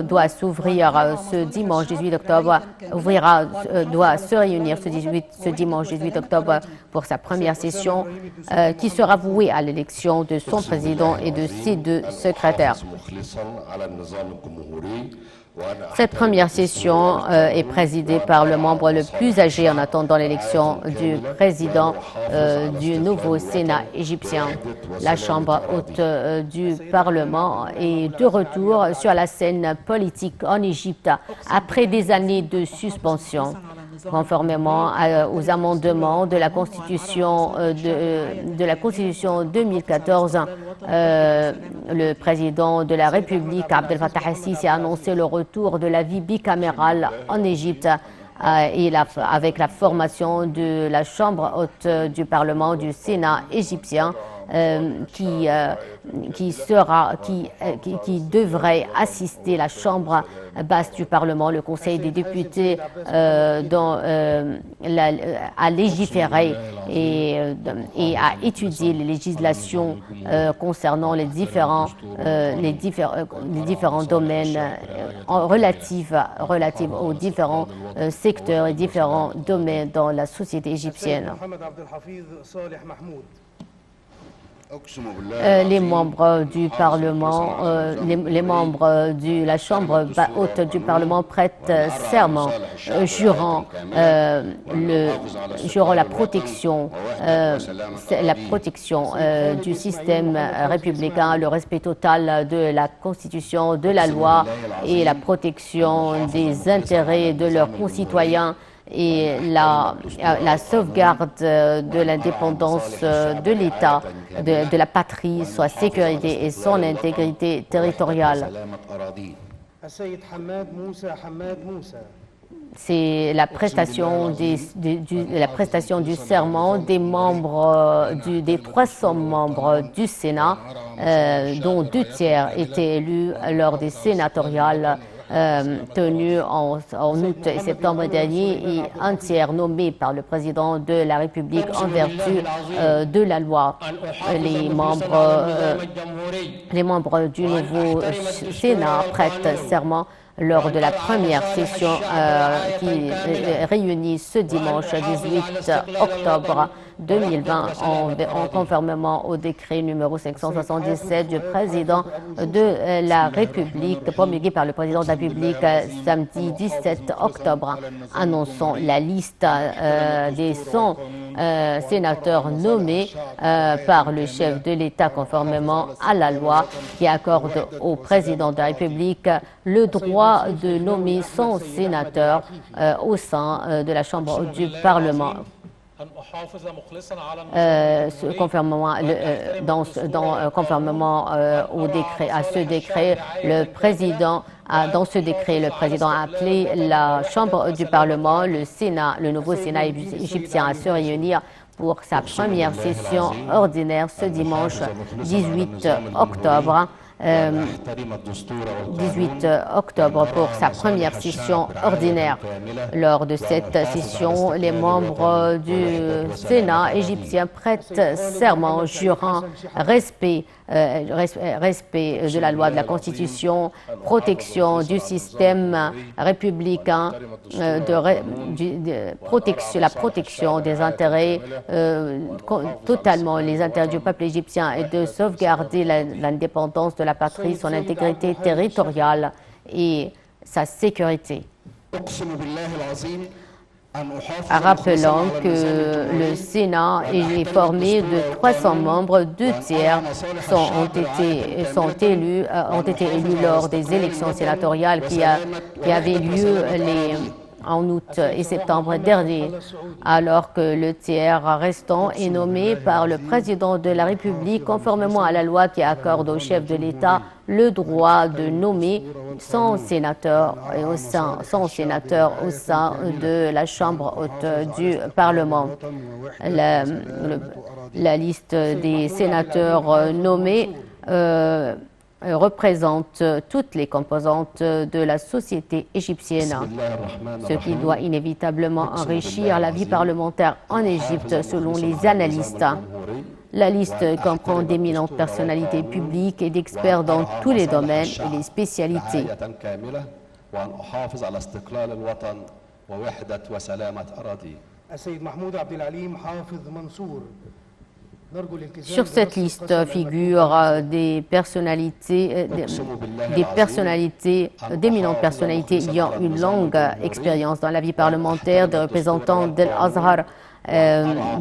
doit s'ouvrir ce dimanche 18 octobre, doit se réunir ce dimanche 18 octobre pour sa première session qui sera vouée à l'élection de son président et de ses deux secrétaires. Cette première session est présidée par le membre le plus âgé en attendant l'élection du président du nouveau Sénat égyptien. La Chambre haute du Parlement est de retour sur la scène politique en Égypte après des années de suspension. Conformément aux amendements de la Constitution de la Constitution 2014, le président de la République, Abdel Fattah el-Sisi, a annoncé le retour de la vie bicamérale en Égypte et avec la formation de la Chambre haute du Parlement du Sénat égyptien qui devrait assister la Chambre basse du Parlement, le Conseil des députés, à légiférer et à étudier les législations concernant les différents domaines relatifs aux différents secteurs et différents domaines dans la société égyptienne. les membres du Parlement, les membres de la Chambre haute du Parlement prêtent serment, jurant la protection du système républicain, le respect total de la Constitution, de la loi et la protection des intérêts de leurs concitoyens et la sauvegarde de l'indépendance de l'État, de la patrie, sa sécurité et son intégrité territoriale. C'est la prestation du serment des membres des 300 membres du Sénat, dont 2 tiers étaient élus lors des sénatoriales tenues en août et septembre dernier et 1 tiers nommé par le président de la République en vertu de la loi. Les membres du nouveau Sénat prêtent serment lors de la première session qui réunit ce dimanche 18 octobre 2020 conformément au décret numéro 577 du président de la République, promulgué par le président de la République samedi 17 octobre, annonçant la liste des 100 sénateurs nommés par le chef de l'État conformément à la loi qui accorde au président de la République le droit de nommer 100 sénateurs au sein de la Chambre du Parlement. Conformément à ce décret, le président a appelé la Chambre du Parlement, le Sénat, le nouveau Sénat égyptien à se réunir pour sa première session ordinaire ce dimanche 18 octobre. 18 octobre pour sa première session ordinaire. Lors de cette session, les membres du Sénat égyptien prêtent serment jurant respect de la loi, de la Constitution, protection du système républicain, la protection des intérêts, totalement les intérêts du peuple égyptien et de sauvegarder l'indépendance de la patrie, son intégrité territoriale et sa sécurité. Rappelant que le Sénat est formé de 300 membres, 2 tiers ont été élus lors des élections sénatoriales qui avaient lieu en août et septembre dernier, alors que le tiers restant est nommé par le président de la République conformément à la loi qui accorde au chef de l'État le droit de nommer 100 sénateurs au sein de la Chambre haute du Parlement. La liste des sénateurs nommés représente toutes les composantes de la société égyptienne, ce qui doit inévitablement enrichir la vie parlementaire en Égypte selon les analystes. La liste comprend d'éminentes personnalités publiques et d'experts dans tous les domaines et les spécialités. Sur cette liste figurent d'éminentes personnalités ayant une longue expérience dans la vie parlementaire, des représentants de l'Azhar,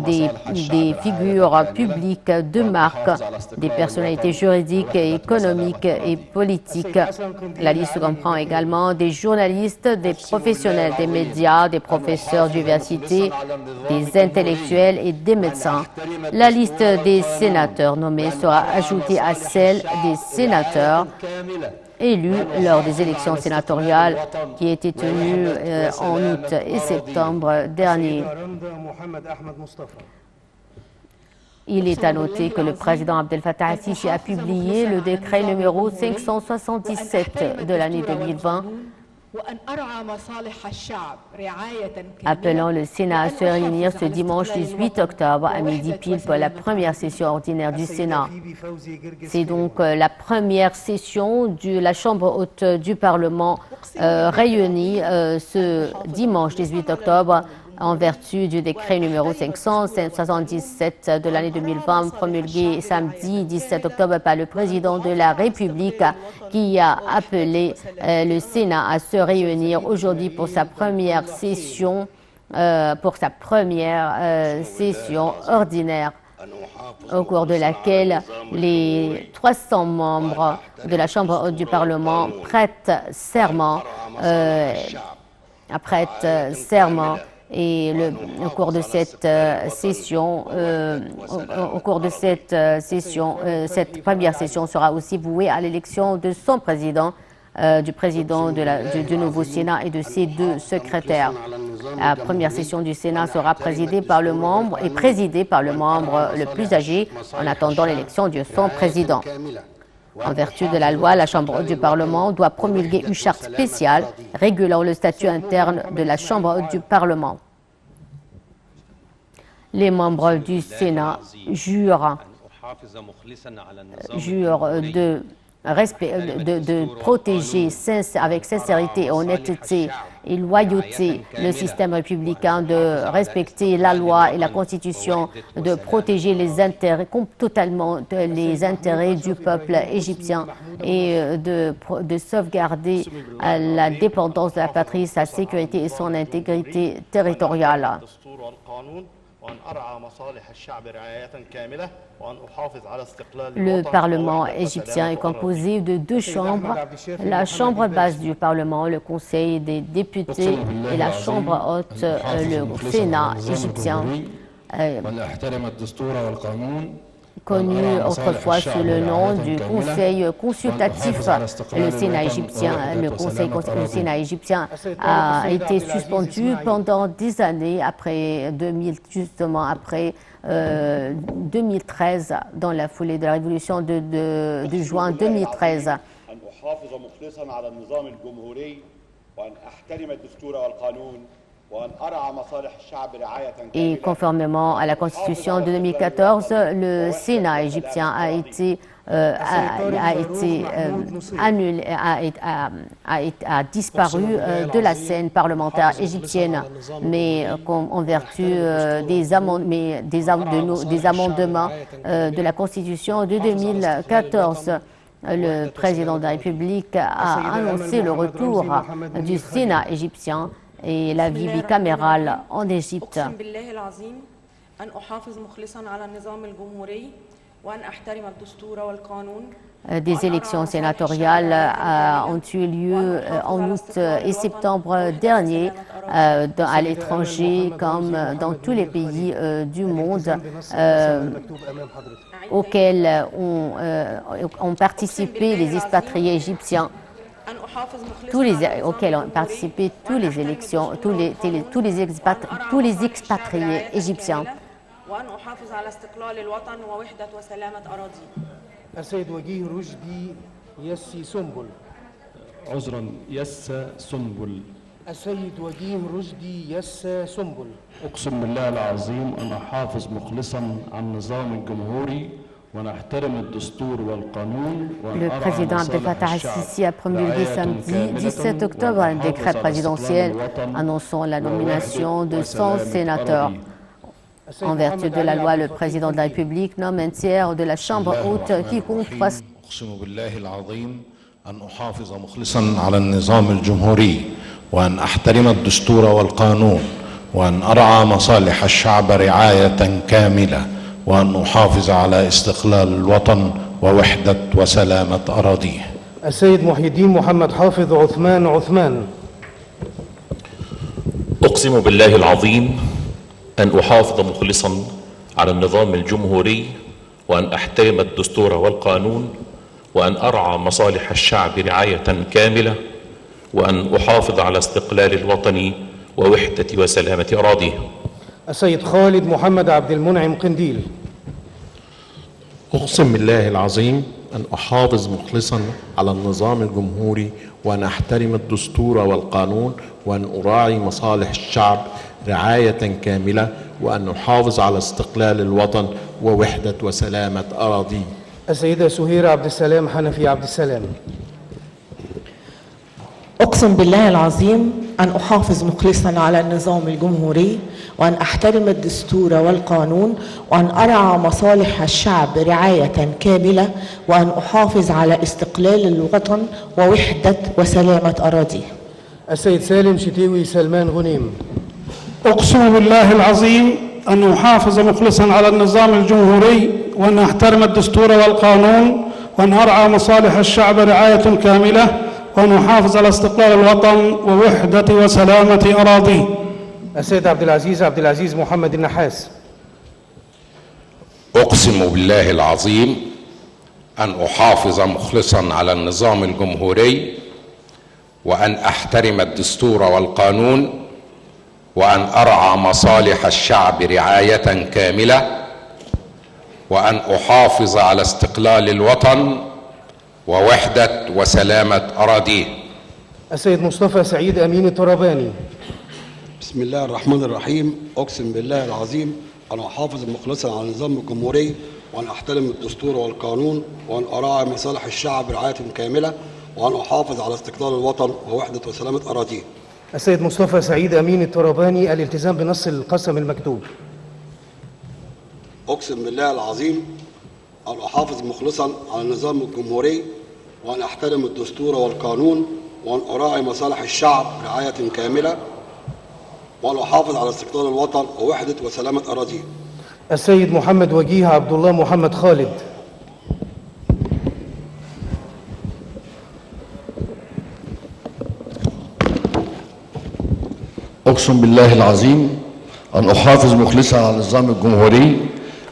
des figures publiques de marque, des personnalités juridiques, économiques et politiques. La liste comprend également des journalistes, des professionnels des médias, des professeurs d'université, des intellectuels et des médecins. La liste des sénateurs nommés sera ajoutée à celle des sénateurs élus lors des élections sénatoriales qui étaient tenues en août et septembre dernier. Il est à noter que le président Abdel Fattah al-Sisi a publié le décret numéro 577 de l'année 2020 appelant le Sénat à se réunir ce dimanche 18 octobre à midi pile pour la première session ordinaire du Sénat. C'est donc la première session de la Chambre haute du Parlement réunie ce dimanche 18 octobre en vertu du décret numéro 577 de l'année 2020, promulgué samedi 17 octobre par le président de la République, qui a appelé le Sénat à se réunir aujourd'hui pour sa première session, ordinaire, au cours de laquelle les 300 membres de la Chambre haute du Parlement prêtent serment. Et au cours de cette session, cette première session sera aussi vouée à l'élection de son président, du président du nouveau Sénat et de ses 2 secrétaires. La première session du Sénat sera présidée par le membre le plus âgé en attendant l'élection de son président. En vertu de la loi, la Chambre haute du Parlement doit promulguer une charte spéciale régulant le statut interne de la Chambre haute du Parlement. Les membres du Sénat jurent de protéger avec sincérité, honnêteté et loyauté le système républicain, de respecter la loi et la Constitution, de protéger totalement les intérêts du peuple égyptien et de sauvegarder la dépendance de la patrie, sa sécurité et son intégrité territoriale. Le Parlement égyptien est composé de 2 chambres, la chambre basse du Parlement, le Conseil des députés et la chambre haute, le Sénat égyptien, connu autrefois sous le nom du Conseil consultatif. Le Sénat égyptien a été suspendu pendant des années après 2013, dans la foulée de la révolution de juin 2013. Et conformément à la Constitution de 2014, le Sénat égyptien a disparu de la scène parlementaire égyptienne, mais en vertu des amendements de la Constitution de 2014, le président de la République a annoncé le retour du Sénat égyptien et la vie bicamérale en Égypte. Des élections sénatoriales ont eu lieu en août et septembre dernier à l'étranger comme dans tous les pays du monde auxquels ont participé les expatriés égyptiens. Auxquels ont participé tous les expatriés égyptiens. السيد وجيه رشدي يسي سنبل. عذرا يسا سنبل. السيد وجيه رشدي يسا سنبل. أقسم بالله العظيم أن أحافظ مخلصا على النظام الجمهوري ونحترم الدستور والقانون. Le président Abdel Fattah al-Sisi a promulgué samedi 17 octobre un décret présidentiel annonçant la nomination de 100 sénateurs. En vertu de la loi, le président de la République nomme un tiers de la Chambre haute qui compte 300. أقسم بالله العظيم أن أحافظ مخلصا على النظام الجمهوري وأن أحترم الدستور والقانون وأن أرعى مصالح الشعب رعاية كاملة وأن أحافظ على استقلال الوطن ووحدة وسلامة أراضيه. السيد محي الدين محمد حافظ عثمان. أقسم بالله العظيم أن أحافظ مخلصا على النظام الجمهوري وأن أحترم الدستور والقانون وأن أرعى مصالح الشعب رعاية كاملة وأن أحافظ على استقلال الوطن ووحدة وسلامة أراضيه. السيد خالد محمد عبد المنعم قنديل. أقسم بالله العظيم أن أحافظ مخلصا على النظام الجمهوري وأن أحترم الدستور والقانون وأن أراعي مصالح الشعب رعاية كاملة وأن أحافظ على استقلال الوطن ووحدة وسلامة أراضيه. السيدة سهيرة عبد السلام حنفي عبد السلام. أقسم بالله العظيم أن أحافظ مخلصا على النظام الجمهوري وأن أحترم الدستور والقانون وأن أرعى مصالح الشعب رعاية كاملة وأن أحافظ على استقلال الوطن ووحدة وسلامة أراضيه. السيد سالم شتيوي سلمان غنيم. أقسم بالله العظيم أن أحافظ مخلصا على النظام الجمهوري وأن أحترم الدستور والقانون وأن أرعى مصالح الشعب رعاية كاملة وأن أحافظ على استقلال الوطن ووحدة وسلامة أراضيه. السيد عبد العزيز محمد النحاس. أقسم بالله العظيم أن أحافظ مخلصا على النظام الجمهوري وأن أحترم الدستور والقانون وأن أرعى مصالح الشعب رعاية كاملة وأن أحافظ على استقلال الوطن ووحدة وسلامة أراضيه. السيد مصطفى سعيد أمين التراباني. بسم الله الرحمن الرحيم. أقسم بالله العظيم أن أحافظ مخلصا على النظام الجمهوري وأن أحترم الدستور والقانون وأن أراعي مصالح الشعب رعاية كاملة وأن أحافظ على استقلال الوطن ووحدة وسلامة أراضيه. السيد مصطفى سعيد أمين التراباني. الالتزام بنص القسم المكتوب. أقسم بالله العظيم أن أحافظ مخلصا على النظام الجمهوري وأن أحترم الدستور والقانون وأن أراعي مصالح الشعب رعاية كاملة وأن أحافظ على استقلال الوطن ووحدة وسلامة أراضيه. السيد محمد وجيه عبد الله محمد خالد. أقسم بالله العظيم أن أحافظ مخلصا على النظام الجمهوري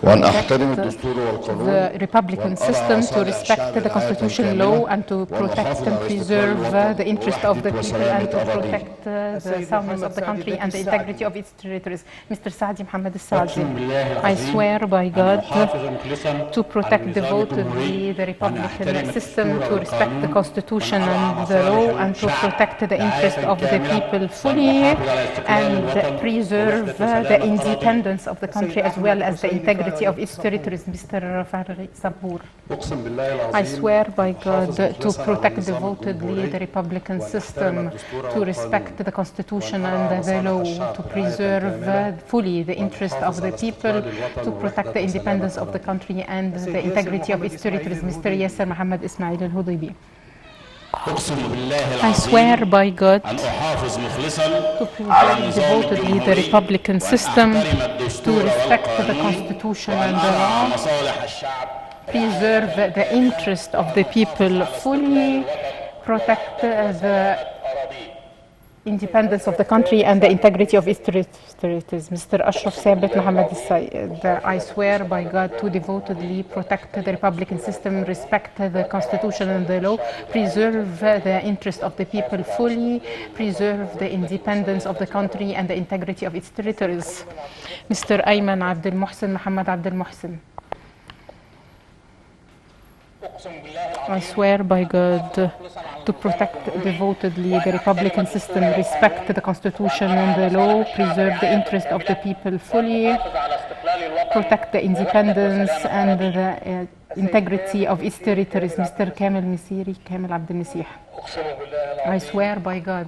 وأن أحترم الدستور والقانون. The Republican system to respect the constitutional law and to protect and preserve the interest of the people and to protect the soundness of the country and the integrity of its territories. Mr. Saadi Mohammed Saadi, I swear by God to protect devotedly the Republican system, to respect the Constitution and the law and to protect the interest of the people fully and preserve the independence of the country as well as the integrity of its territories. Mr. Farri Sabur, I swear by God to protect devotedly the Republican system, to respect the Constitution and the law, to preserve fully the interest of the people, to protect the independence of the country and the integrity of its territories. Mr. Yasser Mohammed Ismail Al-Hudaybi, I swear by God to preserve devotedly the Republican system, to respect the Constitution and the law, preserve the interest of the people fully, protect the independence of the country and the integrity of its territories. Mr. Ashraf Sabit Mohammed Said, I swear by God to devotedly protect the Republican system, respect the Constitution and the law, preserve the interest of the people fully, preserve the independence of the country and the integrity of its territories. Mr. Ayman Abdel Mohsen Mohammed Abdel Mohsen, I swear by God to protect devotedly the Republican system, respect the Constitution and the law, preserve the interest of the people fully, protect the independence and the integrity of its territories. Mr. Kamel Misiri, Kamel Abdel Mesih, I swear by God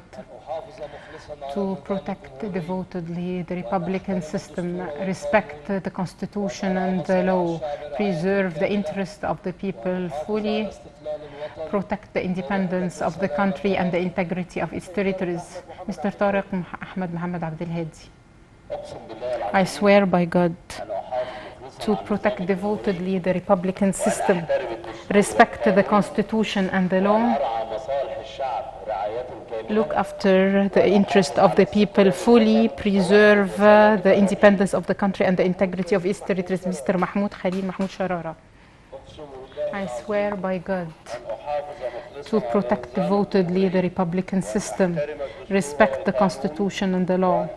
to protect devotedly the Republican system, respect the Constitution and the law, preserve the interest of the people fully, protect the independence of the country and the integrity of its territories. Mr. Tariq Ahmed Mohammed Abdel Hadi, I swear by God to protect devotedly the Republican system, respect the Constitution and the law, look after the interest of the people fully, preserve the independence of the country and the integrity of its territories. Mr. Mahmoud Khalil Mahmoud Sharara, I swear by God to protect devotedly the Republican system, respect the Constitution and the law,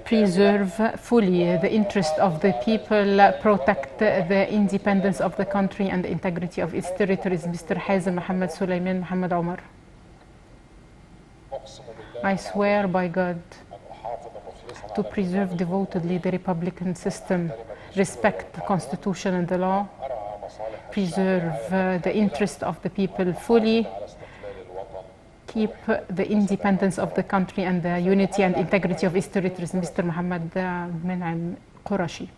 preserve fully the interest of the people, protect the independence of the country and the integrity of its territories. Mr. Hazem Mohammed Sulaiman Mohammed Omar, I swear by God to preserve devotedly the Republican system, respect the Constitution and the law, preserve the interest of the people fully, keep the independence of the country and the unity and integrity of its territories. Mr. Mohammed Men'em Qurashi.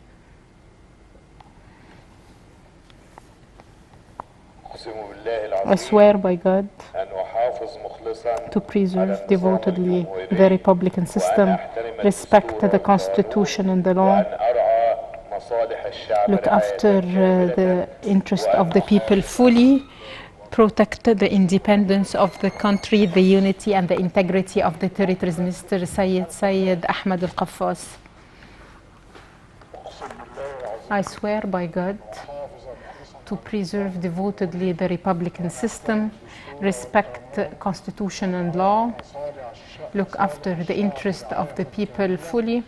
I swear by God to preserve devotedly the Republican system, respect the Constitution and the law, look after the interest of the people fully, protect the independence of the country, the unity and the integrity of the territories. Mr. Sayyid Ahmed Al-Qaffas. I swear by God to preserve devotedly the Republican system, respect the Constitution and law, look after the interest of the people fully,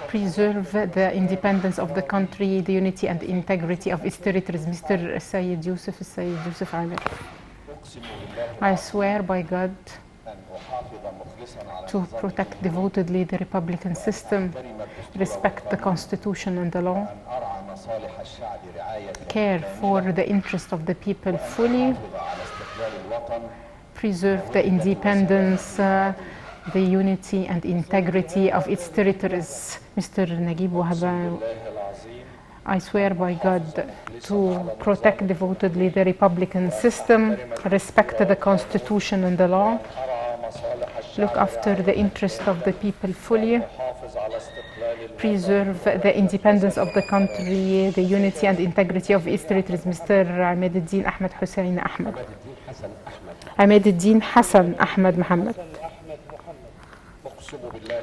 preserve the independence of the country, the unity and integrity of its territories. Mr. Sayyid Yusuf Amir. I swear by God to protect devotedly the Republican system, respect the Constitution and the law, care for the interest of the people fully, preserve the independence, the unity and integrity of its territories. Mr. Naguib Wahab. I swear by God to protect devotedly the Republican system, respect the Constitution and the law, look after the interest of the people fully, preserve the independence of the country, the unity and integrity of its territories. Mr. Ahmed Ahmed Hussein Ahmed. Ahmed Hassan Ahmed Muhammad.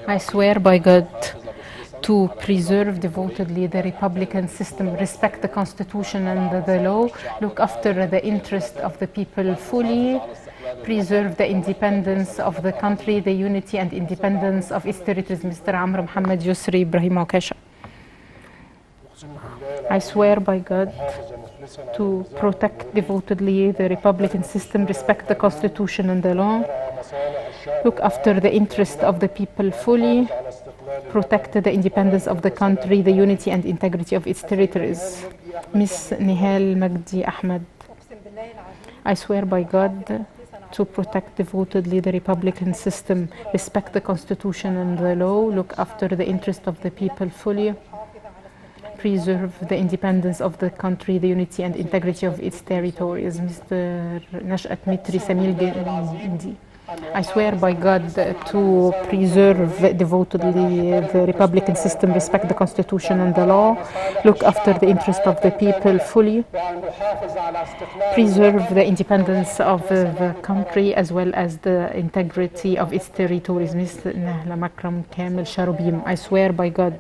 I swear by God to preserve devotedly the Republican system, respect the Constitution and the law, look after the interest of the people fully, preserve the independence of the country, the unity and independence of its territories. Mr. Amr Muhammad Yusri Ibrahim Okasha. I swear by God to protect devotedly the Republican system, respect the Constitution and the law, look after the interest of the people fully, protect the independence of the country, the unity and integrity of its territories. Ms. Nihal Magdi Ahmed. I swear by God to protect devotedly the Republican system, respect the Constitution and the law, look after the interest of the people fully, preserve the independence of the country, the unity and integrity of its territories. Mr. Nashat Mitri Samil Gindi. I swear by God to preserve devotedly the Republican system, respect the Constitution and the law, look after the interest of the people fully, preserve the independence of the country as well as the integrity of its territories. Mr. Nahla Makram Kamil Sharubim. I swear by God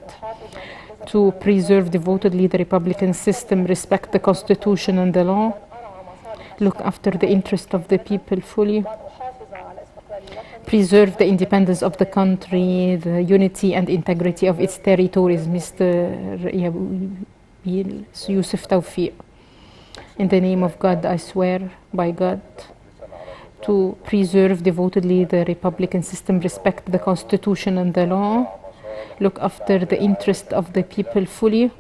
to preserve devotedly the Republican system, respect the Constitution and the law, look after the interest of the people fully, preserve the independence of the country, the unity and integrity of its territories. Mr. Yusuf Tawfiq. In the name of God, I swear by God to preserve devotedly the Republican system, respect the Constitution and the law, look after the interest of the people fully,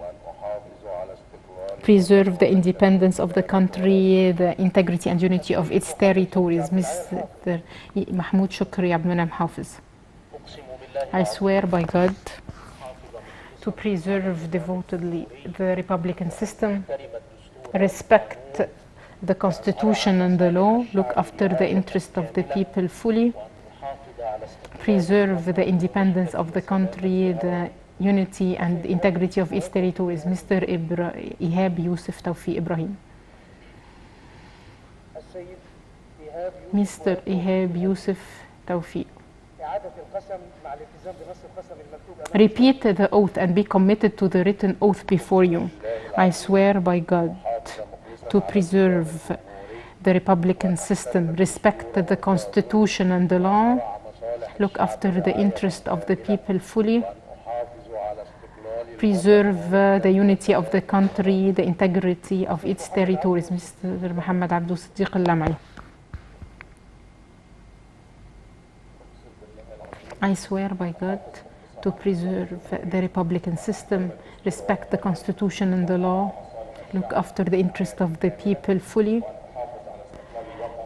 preserve the independence of the country, the integrity and unity of its territories. Mr. Mahmoud Shukri Abdul Munam Hafiz. I swear by God to preserve devotedly the Republican system, respect the Constitution and the law, look after the interest of the people fully, preserve the independence of the country, the unity and integrity of its territories. Mr. Ihab Yusuf Tawfiq Ibrahim. Mr. Ihab Yusuf Tawfiq. Repeat the oath and be committed to the written oath before you. I swear by God to preserve the Republican system, respect the Constitution and the law, look after the interest of the people fully, preserve the unity of the country, the integrity of its territories. Mr. Muhammad Abdul Siddiq Al-Lamai. I swear by God to preserve the Republican system, respect the Constitution and the law, look after the interest of the people fully,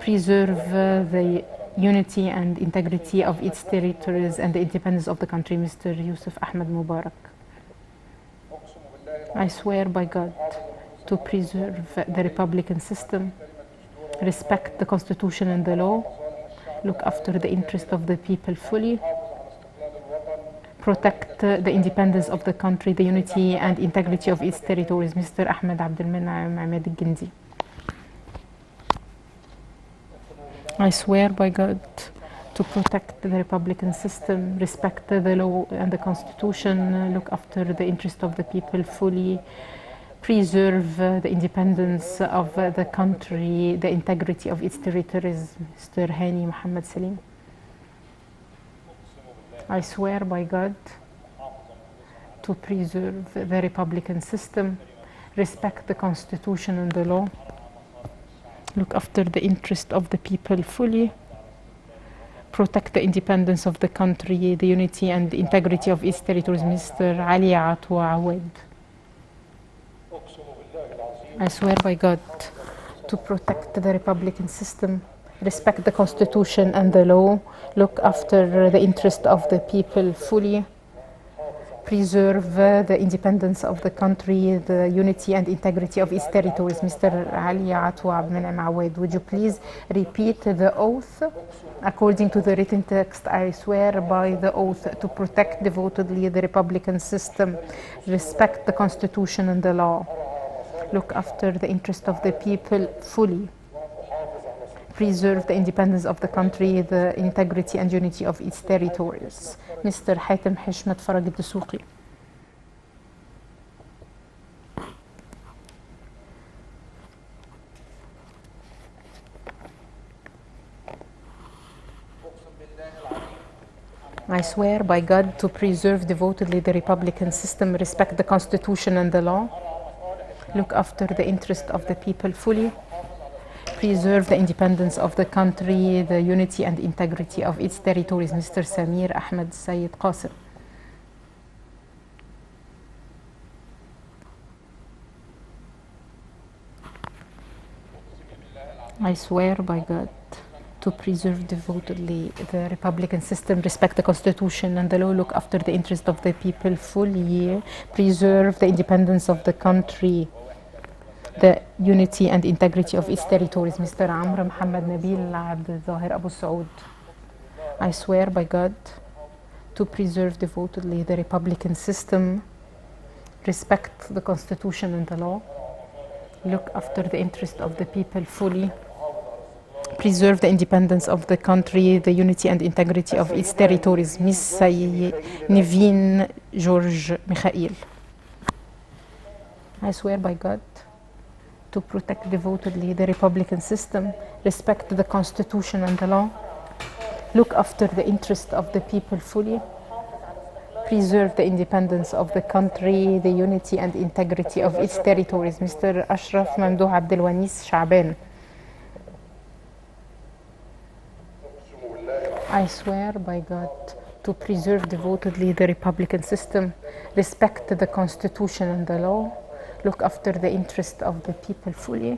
preserve the unity and integrity of its territories and the independence of the country, Mr. Yusuf Ahmed Mubarak. I swear by God to preserve the Republican system, respect the Constitution and the law, look after the interest of the people fully, protect the independence of the country, the unity and integrity of its territories, Mr. Ahmed Abdel Menachem Ahmed al-Gindi. I swear by God to protect the Republican system, respect the law and the Constitution, look after the interest of the people fully, preserve the independence of the country, the integrity of its territories, Mr. Hani Muhammad Salim. I swear by God to preserve the Republican system, respect the Constitution and the law, look after the interest of the people fully, protect the independence of the country, the unity and the integrity of its territories, Mr. Ali Atwa Awad. I swear by God to protect the Republican system, respect the Constitution and the law, look after the interest of the people fully, preserve the independence of the country, the unity and integrity of its territories. Mr. Ali Atwa Menachem Awad, would you please repeat the oath? According to the written text, I swear by the oath to protect devotedly the Republican system, respect the Constitution and the law, look after the interest of the people fully, preserve the independence of the country, the integrity and unity of its territories. Mr. Hatem Hishmet Farag al-Dasuqi. I swear by God to preserve devotedly the Republican system, respect the Constitution and the law, look after the interest of the people fully, preserve the independence of the country, the unity and integrity of its territories. Mr. Samir Ahmed Sayyid Qasim. I swear by God to preserve devotedly the Republican system, respect the Constitution and the law, look after the interest of the people fully, preserve the independence of the country, the unity and integrity of its territories. Mr. Amr Muhammad Nabil Abd Zahir Abu Saud. I swear by God to preserve devotedly the Republican system, respect the Constitution and the law, look after the interest of the people fully, preserve the independence of the country, the unity and integrity of its territories. Miss Niveen George Mikhail. I swear by God to protect devotedly the Republican system, respect the Constitution and the law, look after the interest of the people fully, preserve the independence of the country, the unity and integrity of its territories. Mr. Ashraf Mamdouh Abdelwanis Sha'ban. I swear by God to preserve devotedly the Republican system, respect the Constitution and the law, look after the interest of the people fully,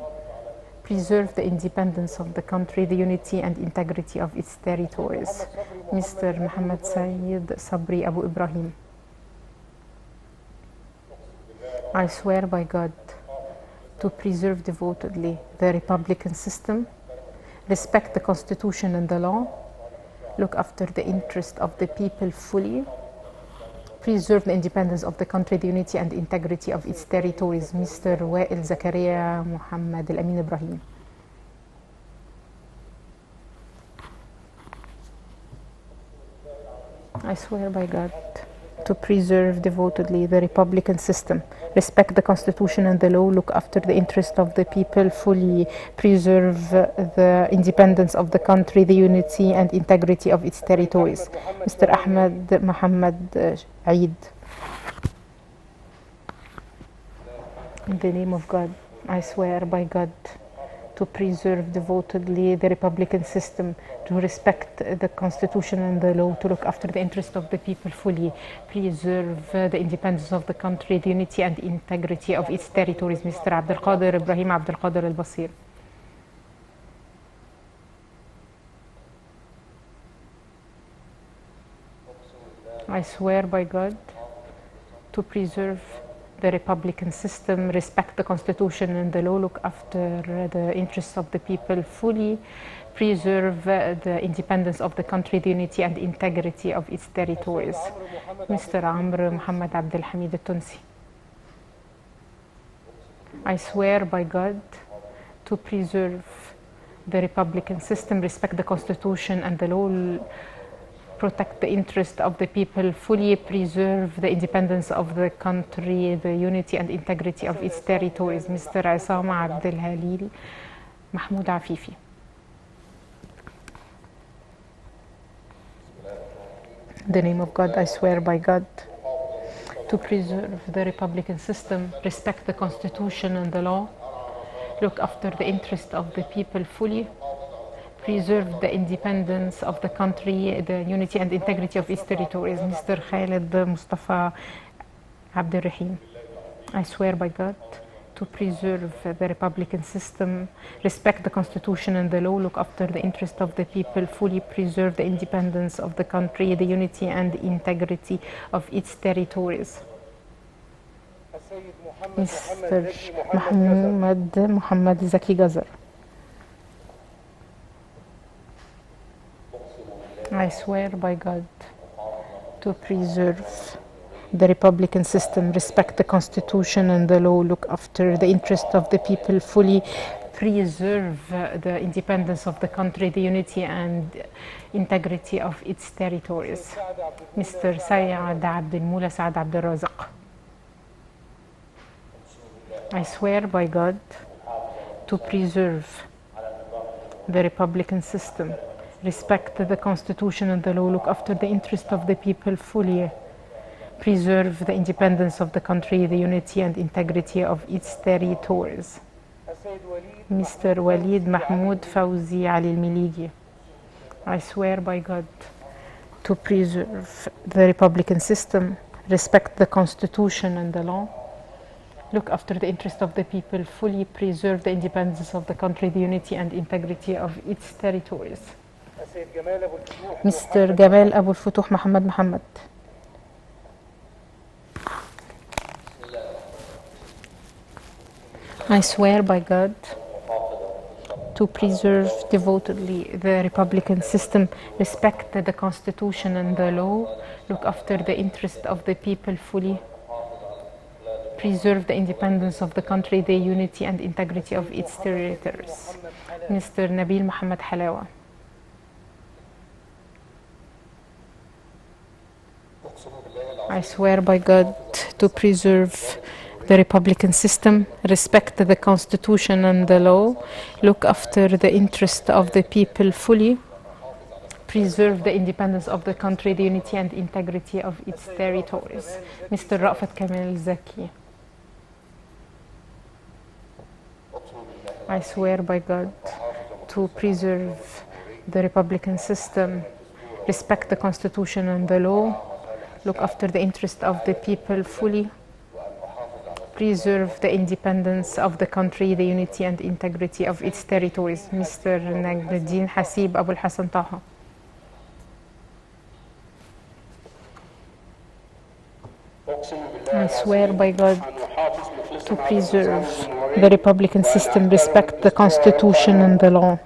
preserve the independence of the country, the unity and integrity of its territories. Mr. Muhammad Saeed Sabri Abu Ibrahim. I swear by God to preserve devotedly the Republican system, respect the Constitution and the law, look after the interest of the people fully, preserve the independence of the country, the unity and integrity of its territories. Mr. Wael Zakaria Muhammad Al-Amin Ibrahim. I swear by God to preserve devotedly the Republican system, respect the Constitution and the law, look after the interest of the people fully, preserve the independence of the country, the unity and integrity of its territories. Mr. Ahmed Muhammad Eid. In the name of God, I swear by God to preserve devotedly the Republican system, to respect the Constitution and the law, to look after the interest of the people fully, preserve the independence of the country, the unity and integrity of its territories. Mr. Abdul Qadir Ibrahim Abdul Qadir Al-Basir. I swear by God to preserve the Republican system, respect the Constitution and the law, look after the interests of the people fully, preserve the independence of the country, the unity and integrity of its territories. Mr. Amr Mohammed Abdel Hamid Al-Tunsi. I swear by God to preserve the Republican system, respect the Constitution and the law, protect the interest of the people, fully preserve the independence of the country, the unity and integrity of its territories. Mr. Isam Abdel Halil Mahmoud Afifi. In the name of God, I swear by God to preserve the Republican system, respect the Constitution and the law, look after the interest of the people fully, preserve the independence of the country, the unity and integrity of its territories. Mr. Khalid Mustafa Abdel Rahim. I swear by God to preserve the Republican system, respect the Constitution and the law, look after the interest of the people, fully preserve the independence of the country, the unity and integrity of its territories. Mr. Muhammad Zaki Gazar. I swear by God to preserve the Republican system, respect the Constitution and the law, look after the interest of the people, fully preserve the independence of the country, the unity and integrity of its territories. Mr. Sayyad Abdel Moula Saad Abdel Razak. I swear by God to preserve the Republican system, respect the Constitution and the law, look after the interest of the people fully, preserve the independence of the country, the unity and integrity of its territories. Mr. Walid Mahmoud Fawzi Ali Al-Miligi. I swear by God to preserve the Republican system, respect the Constitution and the law, look after the interest of the people, fully preserve the independence of the country, the unity and integrity of its territories. Mr. Gamal Abu Futuh Muhammad Muhammad. I swear by God to preserve devotedly the Republican system, respect the Constitution and the law, look after the interest of the people fully, preserve the independence of the country, the unity and integrity of its territories. Mr. Nabil Muhammad Halawa. I swear by God to preserve the Republican system, respect the Constitution and the law, look after the interest of the people fully, preserve the independence of the country, the unity and integrity of its territories. Mr. Rafat Kamel Zaki. I swear by God to preserve the Republican system, respect the Constitution and the law, look after the interest of the people fully, preserve the independence of the country, the unity and integrity of its territories. Mr. Najmuddin Hasib Abu Hassan Taha. I swear by God to preserve the Republican system, respect the Constitution and the law,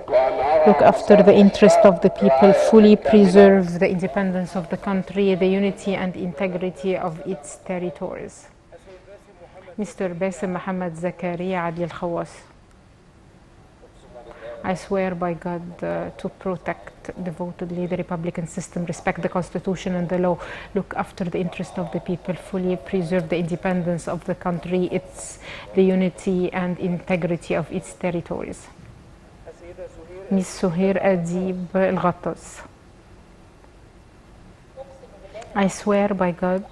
look after the interest of the people, fully preserve the independence of the country, the unity and integrity of its territories. Mr. Basim Muhammad Zakaria Adi Al-Khawas. I swear by God to protect devotedly the Republican system, respect the Constitution and the law, look after the interest of the people, fully preserve the independence of the country, the unity and integrity of its territories. Ms. Suhair Adib Al-Ghattas. I swear by God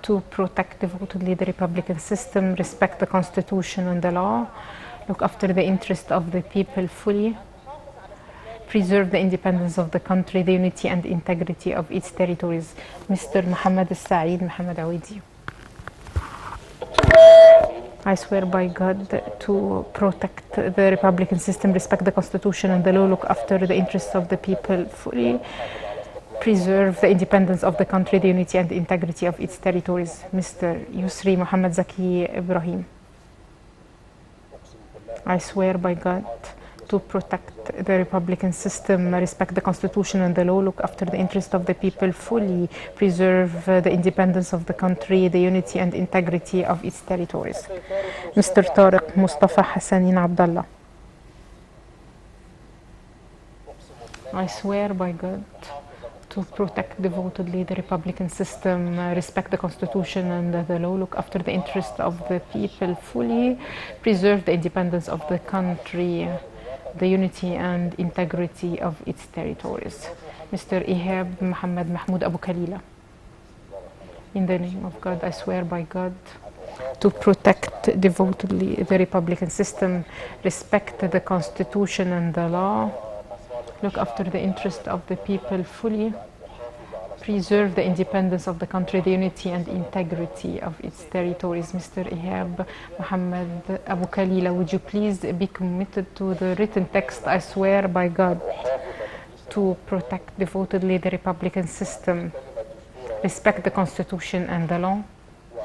to protect devotedly the Republican system, respect the Constitution and the law, look after the interest of the people fully, preserve the independence of the country, the unity and integrity of its territories. Mr. Muhammad Saeed Muhammad Awidi. I swear by God to protect the Republican system, respect the Constitution and the law, look after the interests of the people fully, preserve the independence of the country, the unity and integrity of its territories. Mr. Yusri Muhammad Zaki Ibrahim. I swear by God to protect the Republican system, respect the Constitution and the law, look after the interest of the people, fully preserve the independence of the country, the unity and integrity of its territories. Mr. Tariq Mustafa Hassanin Abdullah. I swear by God to protect devotedly the Republican system, respect the Constitution and the law, look after the interest of the people, fully preserve the independence of the country, the unity and integrity of its territories. Mr. Ihab Muhammad Mahmoud Abu Khalila. In the name of God, I swear by God to protect devotedly the Republican system, respect the Constitution and the law, look after the interest of the people, fully preserve the independence of the country, the unity and integrity of its territories. Mr. Ihab Muhammad Abu Khalila, would you please be committed to the written text? I swear by God to protect devotedly the Republican system, respect the Constitution and the law,